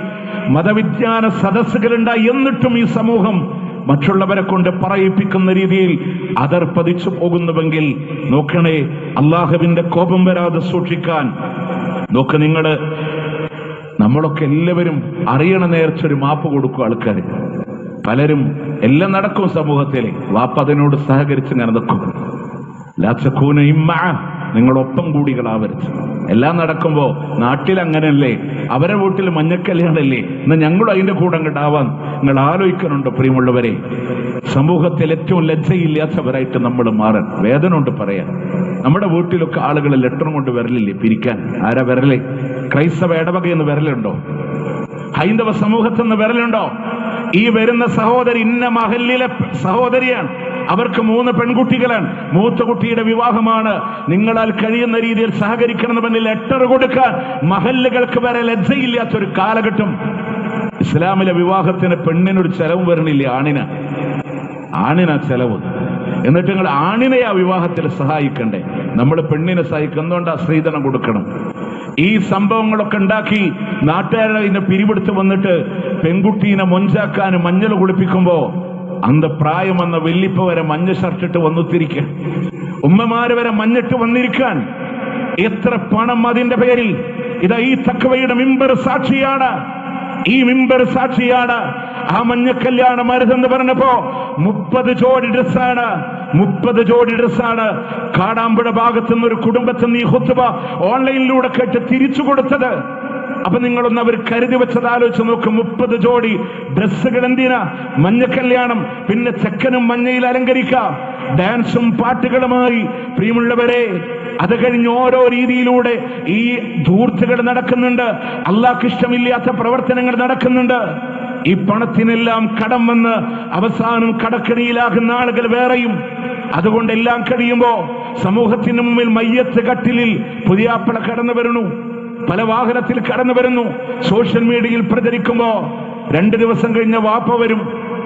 മതവിജ്ഞാന സദസ്സുകളുണ്ടായി. എന്നിട്ടും ഈ സമൂഹം മറ്റുള്ളവരെ കൊണ്ട് പറയിപ്പിക്കുന്ന രീതിയിൽ അതർപ്പതിച്ചു പോകുന്നുവെങ്കിൽ നോക്കണേ, അള്ളാഹുവിന്റെ കോപം വരാതെ സൂക്ഷിക്കാൻ നോക്ക്. നമ്മളൊക്കെ എല്ലാവരും അറിയണ നേർച്ചൊരു മാപ്പ് കൊടുക്കും ആൾക്കാർ. പലരും എല്ലാം നടക്കും സമൂഹത്തിൽ, വാപ്പ അതിനോട് സഹകരിച്ച് ഇങ്ങനെ നിൽക്കും. ലാച്ചക്കൂന ഇമ്മ, നിങ്ങളൊപ്പം കൂടികളാവരുത്. എല്ലാം നടക്കുമ്പോ നാട്ടിൽ അങ്ങനെയല്ലേ, അവരെ വീട്ടിൽ മഞ്ഞക്കല്യാണല്ലേ, എന്നാൽ ഞങ്ങളും അതിന്റെ കൂടെ അങ്ങോട്ടാവാൻ നിങ്ങൾ ആലോചിക്കുന്നുണ്ടോ? പ്രിയമുള്ളവരെ, സമൂഹത്തിൽ ഏറ്റവും ലജ്ജയില്ലാത്തവരായിട്ട് നമ്മൾ മാറാൻ വേദന കൊണ്ട് പറയാൻ. നമ്മുടെ വീട്ടിലൊക്കെ ആളുകൾ ലെറ്ററും കൊണ്ട് വരലില്ലേ പിരിക്കാൻ? ആരാ വരലേ? ക്രൈസ്തവ ഇടവകയെന്ന് വരലുണ്ടോ? ഹൈന്ദവ സമൂഹത്തിൽ വരലുണ്ടോ? ഈ വരുന്ന സഹോദരി ഇന്ന മഹല്ലിലെ സഹോദരിയാണ്, അവർക്ക് 3 പെൺകുട്ടികളാണ്, മൂത്ത കുട്ടിയുടെ വിവാഹമാണ്, നിങ്ങളാൽ കഴിയുന്ന രീതിയിൽ സഹകരിക്കണമെന്ന് ലെറ്റർ കൊടുക്കാൻ മഹല്ലുകൾക്ക് വരെ ലജ്ജയില്ലാത്തൊരു കാലഘട്ടം. ഇസ്ലാമിലെ വിവാഹത്തിന് പെണ്ണിനൊരു ചെലവും വരണില്ല, ആണിനാ ചെലവ്. എന്നിട്ട് നിങ്ങൾ ആണിനെയാ വിവാഹത്തിൽ സഹായിക്കണ്ടേ? നമ്മൾ പെണ്ണിനെ സഹായിക്കുന്നതുകൊണ്ടാ സ്ത്രീധനം കൊടുക്കണം. ഈ സംഭവങ്ങളൊക്കെ ഉണ്ടാക്കി നാട്ടുകാരെ ഇതിനെ പിരിവെടുത്ത് വന്നിട്ട് പെൺകുട്ടീനെ മൊഞ്ചാക്കാൻ മഞ്ഞൾ കുളിപ്പിക്കുമ്പോ അന്ത പ്രായം വന്ന വെല്ലിപ്പ വരെ മഞ്ഞ ഷർട്ടിട്ട് വന്നിരിക്കാൻ, ഉമ്മമാര് വരെ മഞ്ഞിട്ട് വന്നിരിക്കാൻ. എത്ര പണം അതിന്റെ പേരിൽ! ഇതാ ഈ തഖ്വയുടെ മിമ്പർ സാക്ഷിയാണ്, ഈ മിമ്പർ സാക്ഷിയാണ്. ആ മഞ്ഞക്കല്യാണം മരുതെന്ന് പറഞ്ഞപ്പോ 30 ജോഡി ഡ്രസ്സാണ്, 30 ജോഡി ഡ്രസ്സാണ് കാടാമ്പുഴ ഭാഗത്തുനിന്ന് ഒരു കുടുംബത്തിൽ നിന്ന് ഈ ഖുത്ബ ഓൺലൈനിലൂടെ കേട്ട് തിരിച്ചു കൊടുത്തത്. അപ്പൊ നിങ്ങളൊന്ന് അവർ കരുതി വെച്ചത് ആലോചിച്ച് നോക്ക്. 30 ജോഡി ഡ്രസ്സുകൾ എന്തിനാ? മഞ്ഞക്കല്യാണം. പിന്നെ ചെക്കനും മഞ്ഞയിൽ അലങ്കരിക്കാം, ഡാൻസും പാട്ടുകളുമായി. പ്രിയമുള്ളവരെ, അത് കഴിഞ്ഞ് ഓരോ രീതിയിലൂടെ ഈ ധൂർത്തുകൾ നടക്കുന്നുണ്ട്, അള്ളാഹ്ക്ക് ഇഷ്ടമില്ലാത്ത പ്രവർത്തനങ്ങൾ നടക്കുന്നുണ്ട്. ഈ പണത്തിനെല്ലാം കടം വന്ന് അവസാനം കടക്കണിയിലാകുന്ന ആളുകൾ വേറെയും. അതുകൊണ്ട് എല്ലാം കഴിയുമ്പോ സമൂഹത്തിന് മുമ്പിൽ മയ്യത്ത് കട്ടിലിൽ പുതിയാപ്പള കടന്നു വരുന്നു, പല വാഹനത്തിൽ കടന്നു വരുന്നു, സോഷ്യൽ മീഡിയയിൽ പ്രചരിക്കുമ്പോ 2 ദിവസം കഴിഞ്ഞ വാപ്പ വരും,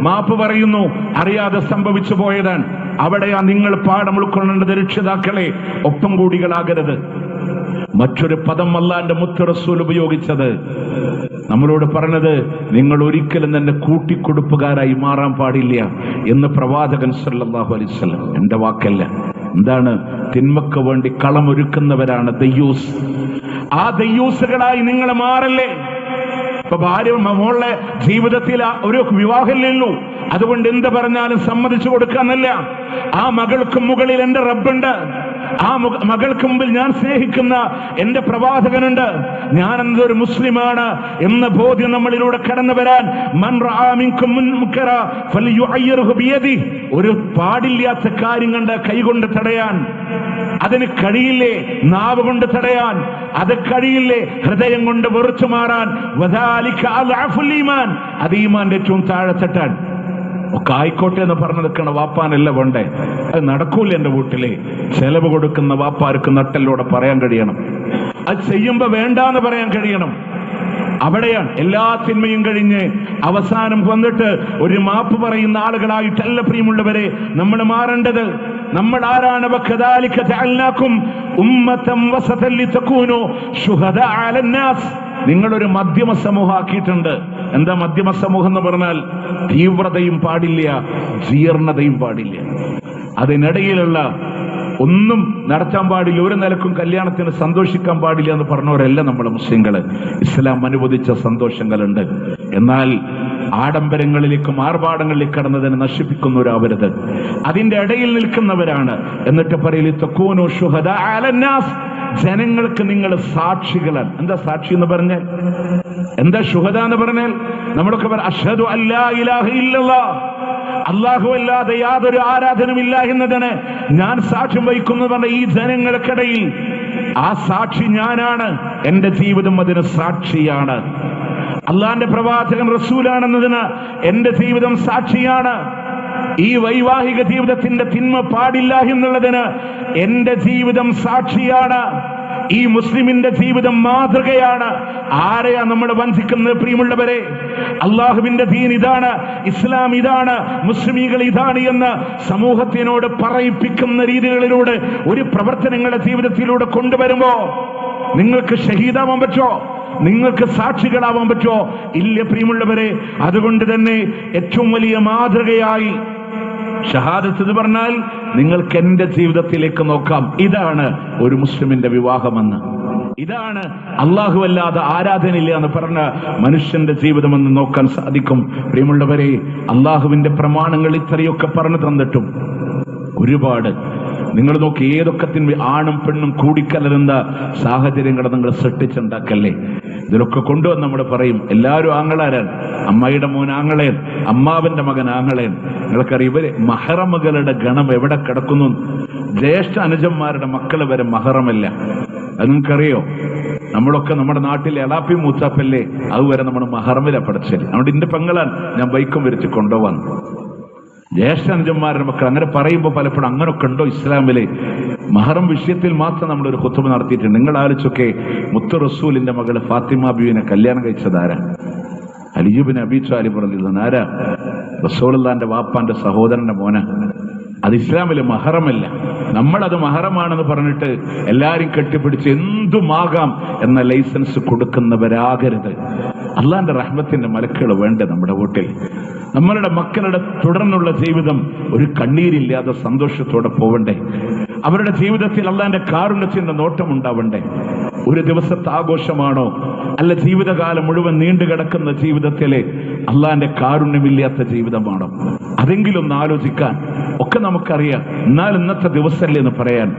മാപ്പ് പറയുന്നു, അറിയാതെ സംഭവിച്ചു പോയതാണ്. അവിടെയാ നിങ്ങൾ പാഠം ഉൾക്കൊള്ളേണ്ടത്. രക്ഷിതാക്കളെ, ഒപ്പം കൂടികളാകരുത്. മറ്റൊരു പദം അല്ലാഹുവിന്റെ മുത്ത് റസൂൽ ഉപയോഗിച്ചത്, നമ്മളോട് പറഞ്ഞത്, നിങ്ങൾ ഒരിക്കലും തന്നെ കൂട്ടിക്കൊടുപ്പുകാരായി മാറാൻ പാടില്ല എന്ന് പ്രവാചകൻ സല്ലല്ലാഹു അലൈഹി വസല്ലം. എന്റെ വാക്കല്ല. എന്താണ്? തിന്മക്ക് വേണ്ടി കളമൊരുക്കുന്നവരാണ് ദയ്യൂസ്. ആ ദയ്യൂസുകളായി നിങ്ങൾ മാറല്ലേ. ഇപ്പൊ ഭാര്യ മോളുടെ ജീവിതത്തിൽ ഒരു വിവാഹമില്ലല്ലോ, അതുകൊണ്ട് എന്ത് പറഞ്ഞാലും സമ്മതിച്ചു കൊടുക്കാന്നല്ല. ആ മകൾക്ക് മുകളിൽ എന്റെ റബ്ബുണ്ട്, ആ മകൾക്ക് മുമ്പിൽ ഞാൻ സ്നേഹിക്കുന്ന എന്റെ പ്രവാചകനുണ്ട്, ഞാൻ എന്നതൊരു മുസ്ലിമാണ് എന്ന ബോധ്യം നമ്മളിലൂടെ കടന്നു വരാൻ ഒരു പാടില്ലാത്ത കാര്യം കണ്ട് കൈകൊണ്ട് തടയാൻ അതിന് കഴിയില്ലേ? നാവ് കൊണ്ട് തടയാൻ അത് കഴിയില്ലേ? ഹൃദയം കൊണ്ട് വെറുച്ചു മാറാൻ അത് ഈമാന്റെ ഏറ്റവും താഴെത്തട്ടാൻ ഒക്കെ ആയിക്കോട്ടെ എന്ന് പറഞ്ഞു നിൽക്കണ വാപ്പാനല്ല വേണ്ടേ. അത് നടക്കൂല. എന്റെ വീട്ടിലെ ചെലവ് കൊടുക്കുന്ന വാപ്പാർക്ക് നട്ടല്ലോടെ പറയാൻ കഴിയണം, അത് ചെയ്യുമ്പോ വേണ്ടാന്ന് പറയാൻ കഴിയണം. അവിടെയാണ് എല്ലാ തിന്മയും കഴിഞ്ഞ് അവസാനം വന്നിട്ട് ഒരു മാപ്പ് പറയുന്ന ആളുകളായിട്ടല്ല പ്രിയമുള്ളവരെ നമ്മൾ മാറേണ്ടത്. നമ്മൾ ആരാണ്? വകദാലിക ജഅൽനാകും ഉമ്മതൻ വസതൻ ലിതകൂനു ശുഹദാ അലന്നാസ്. നിങ്ങളൊരു മധ്യമ സമൂഹമാക്കിയിട്ടുണ്ട്. എന്താ മധ്യമ സമൂഹം എന്ന് പറഞ്ഞാൽ? തീവ്രതയും പാടില്ല, ജീർണതയും പാടില്ല. അതിനിടയിലുള്ള ഒന്നും നടത്താൻ പാടില്ല, ഒരു നിലക്കും കല്യാണത്തിന് സന്തോഷിക്കാൻ പാടില്ല എന്ന് പറഞ്ഞവരല്ല നമ്മളെ മുസ്ലിങ്ങള്. ഇസ്ലാം അനുവദിച്ച സന്തോഷങ്ങളുണ്ട്. എന്നാൽ ആഡംബരങ്ങളിലേക്കും ആർഭാടങ്ങളിലേക്ക് കടന്നതിനെ നശിപ്പിക്കുന്നവരാവരുത്. അതിന്റെ ഇടയിൽ നിൽക്കുന്നവരാണ്. എന്നിട്ട് പറയല് തകൂനു ശുഹദാ അലന്നാസ്, ജനങ്ങൾക്ക് നിങ്ങൾ സാക്ഷികളാണ്. എന്താ സാക്ഷി എന്ന് പറഞ്ഞാൽ? എന്താ ശുഹദ എന്ന് പറഞ്ഞാൽ? നമ്മളൊക്കെ അഷ്ഹദു അല്ലാ ഇലാഹ ഇല്ലല്ലാഹ്, അല്ലാഹു അല്ലാതെ യാതൊരു ആരാധനമില്ല എന്നതിന് ഞാൻ സാക്ഷ്യം വഹിക്കുന്നു പറഞ്ഞ ഈ ജനങ്ങൾക്കിടയിൽ ആ സാക്ഷി ഞാനാണ്. എന്റെ ജീവിതം അതിന് സാക്ഷിയാണ്. അള്ളാന്റെ പ്രവാചകൻ റസൂലാണെന്നതിന് എന്റെ ജീവിതം സാക്ഷിയാണ്. ഈ വൈവാഹിക ജീവിതത്തിന്റെ തിന്മ പാടില്ല എന്നുള്ളതിന് എന്റെ ജീവിതം സാക്ഷിയാണ്. ഈ മുസ്ലിമിന്റെ ജീവിതം മാതൃകയാണ്. ആരെയാ നമ്മൾ വഞ്ചിക്കുന്നത് പ്രിയമുള്ളവരെ? അള്ളാഹുവിന്റെ ദീൻ ഇതാണ്, ഇസ്ലാം ഇതാണ്, മുസ്ലിമീകൾ ഇതാണ് എന്ന് സമൂഹത്തിനോട് പറയിപ്പിക്കുന്ന രീതികളിലൂടെ ഒരു പ്രവർത്തനങ്ങളുടെ ജീവിതത്തിലൂടെ കൊണ്ടുവരുമ്പോ നിങ്ങൾക്ക് ഷഹീദാവാൻ പറ്റോ? നിങ്ങൾക്ക് സാക്ഷികളാവാൻ പറ്റോ? ഇല്ല പ്രിയമുള്ളവരെ. അതുകൊണ്ട് തന്നെ ഏറ്റവും വലിയ മാതൃകയായി ഷഹാദത്ത് എന്ന് പറഞ്ഞാൽ നിങ്ങൾക്ക് എന്റെ ജീവിതത്തിലേക്ക് നോക്കാം. ഇതാണ് ഒരു മുസ്ലിമിന്റെ വിവാഹമെന്ന്, ഇതാണ് അല്ലാഹു അല്ലാതെ ആരാധനയില്ല എന്ന് പറഞ്ഞ മനുഷ്യന്റെ ജീവിതമെന്ന് നോക്കാൻ സാധിക്കും. പ്രിയമുള്ളവരെ, അള്ളാഹുവിന്റെ പ്രമാണങ്ങൾ ഇത്രയൊക്കെ പറഞ്ഞു തന്നിട്ടും ഒരുപാട് നിങ്ങൾ നോക്കി ഏതൊക്കെ ആണും പെണ്ണും കൂടിക്കലരുന്ന സാഹചര്യങ്ങൾ നിങ്ങൾ സൃഷ്ടിച്ചുണ്ടാക്കല്ലേ. ഇതിലൊക്കെ കൊണ്ടുവന്ന് നമ്മൾ പറയും എല്ലാവരും ആങ്ങളാരാൻ, അമ്മായിയുടെ മോൻ ആങ്ങളേൻ, അമ്മാവന്റെ മകൻ ആങ്ങളേൻ. നിങ്ങൾക്കറിയാം ഇവര് മഹറമുകളുടെ ഗണം എവിടെ കിടക്കുന്നു? ജ്യേഷ്ഠ അനുജന്മാരുടെ മക്കൾ വരെ മഹറമല്ല. അത് നിങ്ങൾക്കറിയോ? നമ്മളൊക്കെ നമ്മുടെ നാട്ടിലെ എളാപ്പി മൂച്ചാപ്പല്ലേ, അതുവരെ നമ്മൾ മഹറമില പഠിച്ചത്. നമ്മുടെ ഇന്റെ പെങ്ങളാൻ ഞാൻ ബൈക്കും വരച്ച് കൊണ്ടുപോവാൻ. ജ്യേഷ്ഠ അനുജന്മാരുടെ മക്കൾ അങ്ങനെ പറയുമ്പോൾ പലപ്പോഴും അങ്ങനൊക്കെ ഉണ്ടോ ഇസ്ലാമിലെ? മഹറം വിഷയത്തിൽ മാത്രം നമ്മളൊരു ഖുത്ബ നടത്തിയിട്ടുണ്ട്. നിങ്ങൾ ആലോചിച്ചൊക്കെ മുത്ത് റസൂലിന്റെ മകള് ഫാത്തിമ ബീവിനെ കല്യാണം കഴിച്ചതാരാ? അലി ഇബ്നു അബീ ത്വാലിബ് റളിയല്ലാഹു ആരാ? റസൂലുള്ളാഹിന്റെ വാപ്പാന്റെ സഹോദരന്റെ മോന. അത് ഇസ്ലാമിലെ മഹറമല്ല. നമ്മളത് മഹറമാണെന്ന് പറഞ്ഞിട്ട് എല്ലാരും കെട്ടിപ്പിടിച്ച് എന്തുമാകാം എന്ന ലൈസൻസ് കൊടുക്കുന്നവരാകരുത്. അള്ളാന്റെ റഹ്മത്തിന്റെ മലക്കുകൾ വേണ്ടേ നമ്മുടെ വീട്ടിൽ? നമ്മളുടെ മക്കളുടെ തുടർന്നുള്ള ജീവിതം ഒരു കണ്ണീരില്ലാതെ സന്തോഷത്തോടെ പോവണ്ടേ? അവരുടെ ജീവിതത്തിൽ അള്ളാന്റെ കാരുണ്യത്തിന്റെ നോട്ടം ഉണ്ടാവണ്ടേ? ഒരു ദിവസത്തെ ആഘോഷമാണോ? അല്ല ജീവിതകാലം മുഴുവൻ നീണ്ടുകിടക്കുന്ന ജീവിതത്തിലെ അള്ളാന്റെ കാരുണ്യമില്ലാത്ത ജീവിതമാണോ? അതെങ്കിലും ഒന്ന് ആലോചിക്കാൻ ഒക്കെ നമുക്കറിയാം. എന്നാൽ ഇന്നത്തെ ദിവസമല്ലേ എന്ന് പറയാൻ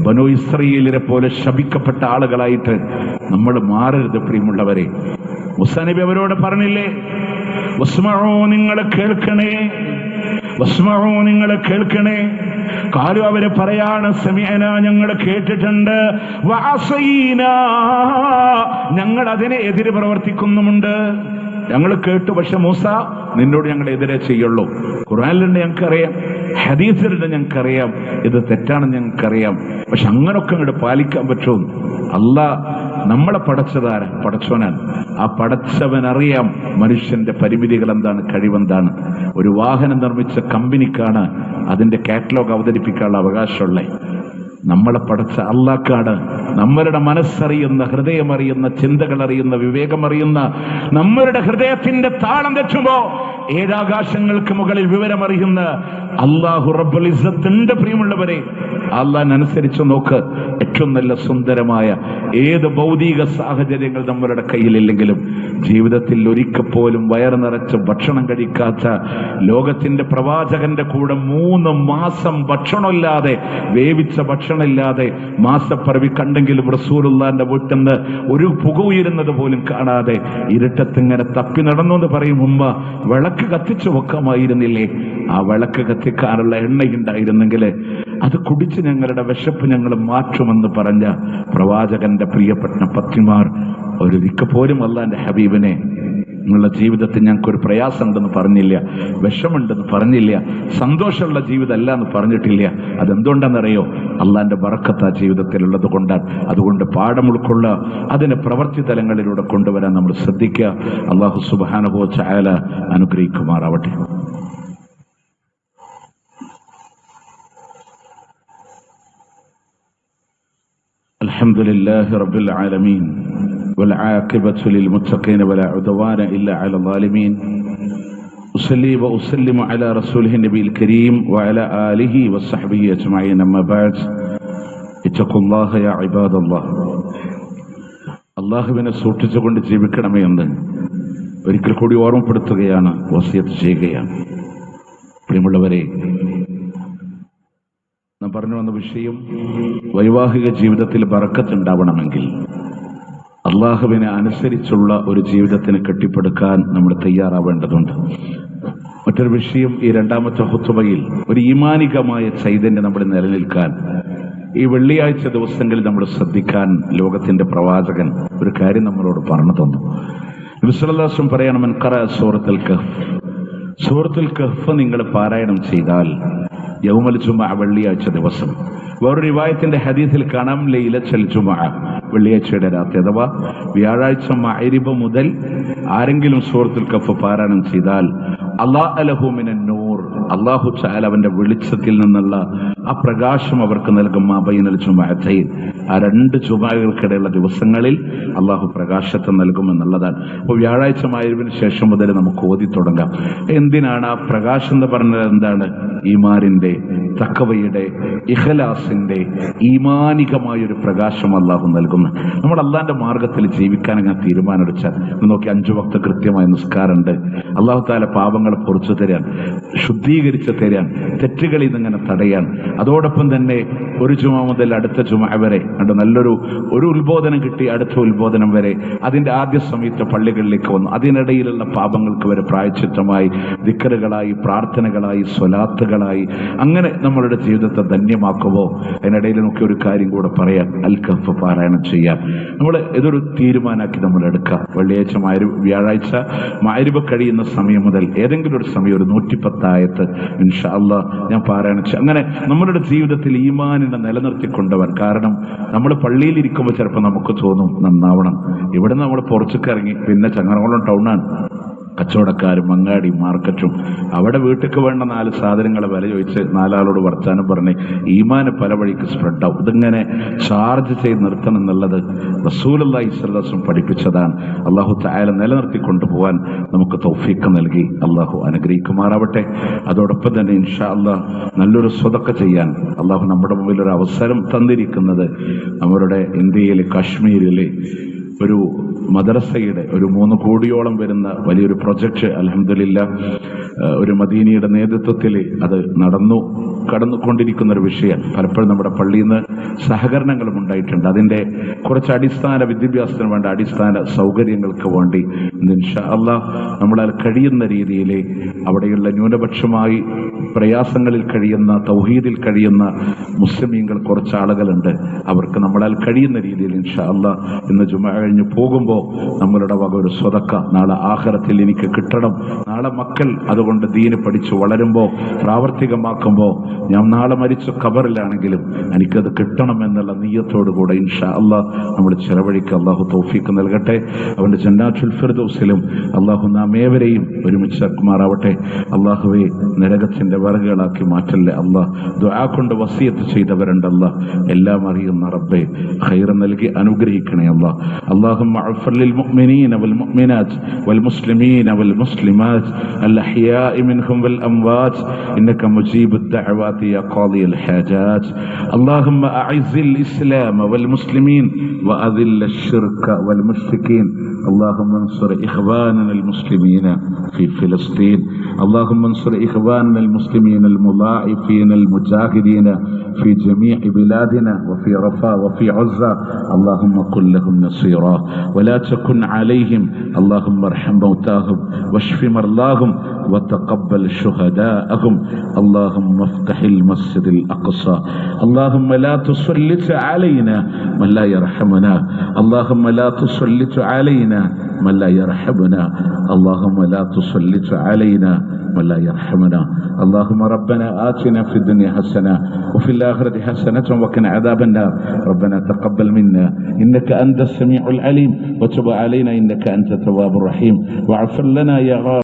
ബനൂ ഇസ്രായേലിനെ പോലെ ശപിക്കപ്പെട്ട ആളുകളായിട്ട് നമ്മൾ മാറരുത് പ്രിയമുള്ളവരെ. മൂസാ നബി അവരോട് പറഞ്ഞില്ലേ, വസ്മഊ, നിങ്ങൾ കേൾക്കണേ, വസ്മഊ, നിങ്ങൾ കേൾക്കണേ. കാലു അവര് പറയാണ്, സമീഅന, ഞങ്ങൾ കേട്ടിട്ടുണ്ട്, വഅസൈനാ, ഞങ്ങൾ അതിനെ എതിര് പ്രവർത്തിക്കുന്നുമുണ്ട്. ഞങ്ങൾ കേട്ടു, പക്ഷെ മൂസ നിന്നോട് ഞങ്ങൾ എതിരെ ചെയ്യുള്ളൂ. ഖുർആനിലുണ്ട് ഞങ്ങൾക്കറിയാം, ഹദീസിലുണ്ട് ഞങ്ങൾക്കറിയാം, ഇത് തെറ്റാണെന്ന് ഞങ്ങൾക്കറിയാം. പക്ഷെ അങ്ങനൊക്കെ അങ്ങോട്ട് പാലിക്കാൻ പറ്റുമോ? അല്ലാഹ് നമ്മളെ പടച്ചതാരാ? പടച്ചോനാണ്. ആ പടച്ചവനറിയാം മനുഷ്യന്റെ പരിമിതികൾ എന്താണ്, കഴിവെന്താണ്. ഒരു വാഹനം നിർമ്മിച്ച കമ്പനിക്കാണ് അതിന്റെ കാറ്റലോഗ് അവതരിപ്പിക്കാനുള്ള അവകാശമുള്ളത്. നമ്മളെ പടച്ച അള്ളാഹ്ക്കാണ്. നമ്മളുടെ മനസ്സറിയുന്ന, ഹൃദയമറിയുന്ന, ചിന്തകൾ അറിയുന്ന, വിവേകമറിയുന്ന, നമ്മളുടെ ഹൃദയത്തിന്റെ താളം തെറ്റുമ്പോ ഏഴാകാശങ്ങൾക്ക് മുകളിൽ വിവരമറിയുന്ന അല്ലാഹു റബ്ബുൽ ഇസ്സത്തിന്റെ പ്രിയമുള്ളവരെ, അള്ളാഹിനനുസരിച്ച് നോക്ക്. ഏറ്റവും നല്ല സുന്ദരമായ ഏത് ഭൗതിക സാഹചര്യങ്ങൾ നമ്മളുടെ കയ്യിലില്ലെങ്കിലും ജീവിതത്തിൽ ഒരിക്കൽ പോലും വയറ് നിറച്ച് ഭക്ഷണം കഴിക്കാത്ത ലോകത്തിന്റെ പ്രവാചകന്റെ കൂടെ 3 മാസം ഭക്ഷണമില്ലാതെ, വേവിച്ച ഭക്ഷണമില്ലാതെ മാസപ്പിറവി കണ്ടെങ്കിലും റസൂലുള്ളാഹിന്റെ വീട്ടിൽ നിന്ന് ഒരു പുക ഉയരുന്നത് പോലും കാണാതെ ഇരുട്ടത്തിങ്ങനെ തപ്പി നടന്നു എന്ന് പറയും ഉമ്മ, വിളക്ക് കത്തിച്ചു വെക്കാമായിരുന്നില്ലേ? ആ വിളക്ക് കത്തിക്കാനുള്ള എണ്ണയുണ്ടായിരുന്നെങ്കിൽ അത് കുടിച്ച് ഞങ്ങളുടെ വിശപ്പ് ഞങ്ങൾ മാറ്റുമെന്ന് പറഞ്ഞ പ്രവാചകന്റെ പ്രിയപ്പെട്ട പത്നിമാർ ഒരിക്കൽ പോലും അല്ലാഹുവിന്റെ ഹബീബിനെ നിങ്ങളുടെ ജീവിതത്തിൽ ഞങ്ങൾക്കൊരു പ്രയാസം ഉണ്ടെന്ന് പറഞ്ഞില്ല, വിഷമുണ്ടെന്ന് പറഞ്ഞില്ല, സന്തോഷമുള്ള ജീവിതമല്ല എന്ന് പറഞ്ഞിട്ടില്ല. അതെന്തുകൊണ്ടാണെന്നറിയോ? അള്ളാഹിന്റെ ബറക്കത്ത് ആ ജീവിതത്തിലുള്ളത് കൊണ്ടാണ്. അതുകൊണ്ട് പാഠം ഉൾക്കൊള്ളുക, അതിനെ പ്രവൃത്തി തലങ്ങളിലൂടെ കൊണ്ടുവരാൻ നമ്മൾ ശ്രദ്ധിക്കുക. അല്ലാഹു സുബ്ഹാനഹു വ തആല അനുഗ്രഹിക്കുമാറാവട്ടെ. الحمد لله رب العالمين والعاقبة للمتقين ولا عدوان إلا على الظالمين وأصلي وأسلم على رسوله النبي الكريم وعلى آله وصحبه أجمعين أما بعد اتقوا الله يا عباد الله അള്ളാഹുവിനെ സൂക്ഷിച്ചുകൊണ്ട് ജീവിക്കണമേ എന്ന് ഒരിക്കൽ കൂടി ഓർമ്മപ്പെടുത്തുകയാണ്, വസിയത്ത് ചെയ്യുകയാണ്. പ്രിയമുള്ളവരെ, നാം പറഞ്ഞു വന്ന വിഷയം വൈവാഹിക ജീവിതത്തിൽ ബറക്കത്ത് ഉണ്ടാവണമെങ്കിൽ അള്ളാഹുവിനെ അനുസരിച്ചുള്ള ഒരു ജീവിതത്തിന് കെട്ടിപ്പടുക്കാൻ നമ്മൾ തയ്യാറാവേണ്ടതുണ്ട്. മറ്റൊരു വിഷയം, ഈ രണ്ടാമത്തെ ഖുത്ബയിൽ ഒരു ഈമാനികമായ ചൈതന്യം നമ്മൾ നിലനിൽക്കാൻ ഈ വെള്ളിയാഴ്ച ദിവസങ്ങളിൽ നമ്മൾ ശ്രദ്ധിക്കാൻ ലോകത്തിന്റെ പ്രവാചകൻ ഒരു കാര്യം നമ്മളോട് പറഞ്ഞു തന്നു. നബി സല്ലല്ലാഹു അലൈഹി വസല്ലം പറയണം, മൻ ഖറഅ സൂറത്തുൽ കഹ്ഫ്, സൂറത്തുൽ കഹ്ഫ് നിങ്ങൾ പാരായണം ചെയ്താൽ യൗമൽ ജുമുഅ, വെള്ളിയാഴ്ച ദിവസം. വേറൊരു റിവായത്തിന്റെ ഹദീസിൽ കാണാം ലൈലത്തുൽ ജുമുഅ, വെള്ളിയാഴ്ചയുടെ രാത്രി അഥവാ വ്യാഴാഴ്ച മഗ്രിബ് മുതൽ ആരെങ്കിലും സൂറത്തുൽ കഹ്ഫ് പാരായണം ചെയ്താൽ അല്ലാഹു ലഹു മിനൻ നൂർ, അല്ലാഹു തആല അവന്റെ വെളിച്ചത്തിൽ നിന്നുള്ള ആ പ്രകാശം അവർക്ക് നൽകും. മാബൈനൽ ജുമുഅത്തൈൻ, ആ രണ്ട് ജുമുഅകൾക്കിടെയുള്ള ദിവസങ്ങളിൽ അള്ളാഹു പ്രകാശത്തെ നൽകുമെന്നുള്ളതാണ്. അപ്പോൾ വ്യാഴാഴ്ച മഗ്രിബിന് ശേഷം മുതൽ നമുക്ക് ഓതി തുടങ്ങാം. എന്തിനാണ് ആ പ്രകാശം എന്ന് പറഞ്ഞത്? എന്താണ്? ഈമാനിന്റെ, തഖ്വയുടെ, ഇഖ്ലാസിന്റെ ഈമാനികമായൊരു പ്രകാശം അള്ളാഹു നൽകുന്നു. നമ്മൾ അള്ളാന്റെ മാർഗത്തിൽ ജീവിക്കാൻ അങ്ങനെ തീരുമാനമെടുച്ചാൽ നോക്കി 5 വക്ത് കൃത്യമായ നിസ്കാരമുണ്ട്. അള്ളാഹു താല പാപങ്ങളെ പൊറിച്ചു തരാൻ, ശുദ്ധീകരിച്ച് തരാൻ, തെറ്റുകളിൽ നിന്നിങ്ങനെ തടയാൻ. അതോടൊപ്പം തന്നെ ഒരു ജുമ മുതൽ അടുത്ത ജുമ വരെ നല്ലൊരു ഉത്ബോധനം കിട്ടി, അടുത്ത ഉത്ബോധനം വരെ അതിന്റെ ആദ്യ സമയത്ത് പള്ളികളിലേക്ക് വന്നു. അതിനിടയിലുള്ള പാപങ്ങൾക്ക് വരെ പ്രായശ്ചിത്തമായി, ദിക്റുകളായി, പ്രാർത്ഥനകളായി, സ്വലാത്തുകളായി, അങ്ങനെ നമ്മളുടെ ജീവിതത്തെ ധന്യമാക്കുമോ. അതിനിടയിൽ നമുക്ക് ഒരു കാര്യം കൂടെ പറയാം, അൽ കഹ്ഫ് പാരായണം ചെയ്യാം. നമ്മൾ ഇതൊരു തീരുമാനമാക്കി നമ്മൾ എടുക്കാം. വെള്ളിയാഴ്ച വ്യാഴാഴ്ച മഗ്രിബ് കഴിയുന്ന സമയം മുതൽ ഏതെങ്കിലും ഒരു സമയം ഒരു 110 ആയത്ത് ഇൻഷാ അല്ലാഹ് ഞാൻ പാരായണം ചെയ്യും. അങ്ങനെ നമ്മളുടെ ജീവിതത്തിൽ ഈമാനിനെ നിലനിർത്തിക്കൊണ്ടുവരാൻ. കാരണം നമ്മൾ പള്ളിയിൽ ഇരിക്കുമ്പോൾ ചിലപ്പോൾ നമുക്ക് തോന്നും നന്നാവണം. ഇവിടെ നമ്മൾ പുറത്തേക്ക് ഇറങ്ങി പിന്നെ ചങ്ങരംകുളം ടൗണാണ്, കച്ചവടക്കാരും അങ്ങാടി മാർക്കറ്റും, അവിടെ വീട്ടിലേക്ക് വേണ്ട 4 സാധനങ്ങളെ വില ചോദിച്ച് 4 ആളോട് വർത്താനം പറഞ്ഞ് ഈമാന് പല വഴിക്ക് സ്പ്രെഡാവും. ഇതിങ്ങനെ ചാർജ് ചെയ്ത് നിർത്തണം എന്നുള്ളത് റസൂലുള്ളാഹി സ്വല്ലല്ലാഹു അലൈഹി വസല്ലം പഠിപ്പിച്ചതാണ്. അല്ലാഹു തആല നിലനിർത്തി കൊണ്ടുപോകാൻ നമുക്ക് തൗഫീഖ് നൽകി അല്ലാഹു അനുഗ്രഹിക്കുമാറാവട്ടെ. അതോടൊപ്പം തന്നെ ഇൻഷാ അല്ലാഹ് നല്ലൊരു സ്വതക്ക ചെയ്യാൻ അല്ലാഹു നമ്മുടെ മുമ്പിൽ ഒരു അവസരം തന്നിരിക്കുന്നത് നമ്മുടെ ഇന്ത്യയിലെ കാശ്മീരിലെ ഒരു മദ്രസയുടെ ഒരു 3 കോടിയോളം വരുന്ന വലിയൊരു പ്രൊജക്ട് അൽഹംദുലില്ലാഹ് ഒരു മദീനയുടെ നേതൃത്വത്തിൽ അത് കടന്നുകൊണ്ടിരിക്കുന്ന ഒരു വിഷയം. പലപ്പോഴും നമ്മുടെ പള്ളിയിൽ നിന്ന് സഹകരണങ്ങളും ഉണ്ടായിട്ടുണ്ട്. അതിന്റെ കുറച്ച് അടിസ്ഥാന വിദ്യാഭ്യാസത്തിന് വേണ്ട അടിസ്ഥാന സൗകര്യങ്ങൾക്ക് വേണ്ടി ഇൻഷാ അല്ലാഹ് നമ്മളാൽ കഴിയുന്ന രീതിയിൽ അവിടെയുള്ള ന്യൂനപക്ഷമായി പ്രയാസങ്ങളിൽ കഴിയുന്ന, തൗഹീദിൽ കഴിയുന്ന മുസ്ലിമീങ്ങൾ കുറച്ച് ആളുകളുണ്ട്. അവർക്ക് നമ്മളാൽ കഴിയുന്ന രീതിയിൽ ഇൻഷാ അല്ലാഹ് ഇന്ന് ജുമുഅ കഴിഞ്ഞ് പോകുമ്പോൾ നമ്മളുടെ വക ഒരു സ്വതക്ക നാളെ ആഖിറത്തിൽ എനിക്ക് കിട്ടണം. നാളെ മക്കൾ അതുകൊണ്ട് ദീന് പഠിച്ച് വളരുമ്പോൾ, പ്രാവർത്തികമാക്കുമ്പോൾ, ഞാൻ നാളെ മരിച്ച ഖബറിലാണെങ്കിലും എനിക്കത് കിട്ടണം എന്നുള്ള നിയ്യത്തോടുകൂടെ ഇൻഷാ അല്ലാഹ് നമ്മൾ ചെലവഴിക്കുക. അല്ലാഹു തൗഫീഖ് നൽകട്ടെ. അവന്റെ ജന്നാത്തുൽ ഫിർദൗസിലും അല്ലാഹു നാം ഏവരെയും ഒരുമിച്ച് ആക്കുമാറാവട്ടെ. അല്ലാഹുവേ, നരകത്തിന്റെ വറകുകളാക്കി മാറ്റല്ലേ അല്ലാഹ്. ദുആ കൊണ്ട് വസിയത്ത് ചെയ്തവരുണ്ട് അല്ലാഹ്, എല്ലാം അറിയുന്ന റബ്ബേ, ഖൈർ നൽകി അനുഗ്രഹിക്കണേ അല്ലാഹ്. اللهم اغفر للمؤمنين والمؤمنات والمسلمين والمسلمات الأحياء منهم والأموات إنك مجيب الدعوات يا قاضي الحاجات. اللهم أعز الإسلام والمسلمين وأذل الشرك والمشركين. اللهم انصر إخواننا المسلمين في فلسطين. اللهم انصر إخواننا المسلمين المضاعفين المجاهدين في جميع بلادنا وفي رفاه وفي عزة. اللهم كن لهم نصيرا ولا تكن عليهم. اللهم ارحم موتاهم واشف مرضاهم وتقبل شهداءهم. اللهم افتح المسجد الأقصى. اللهم لا تسلط علينا من لا يرحمنا. اللهم لا تسلط علينا من لا يرحمنا. اللهم لا تسلط علينا من لا يرحمنا. اللهم ربنا آتنا في الدنيا حسنة وفي الآخرة حسنة وقنا عذاب النار. ربنا تقبل منا إنك أنت السميع العليم وتب علينا إنك أنت التواب الرحيم واغفر لنا يا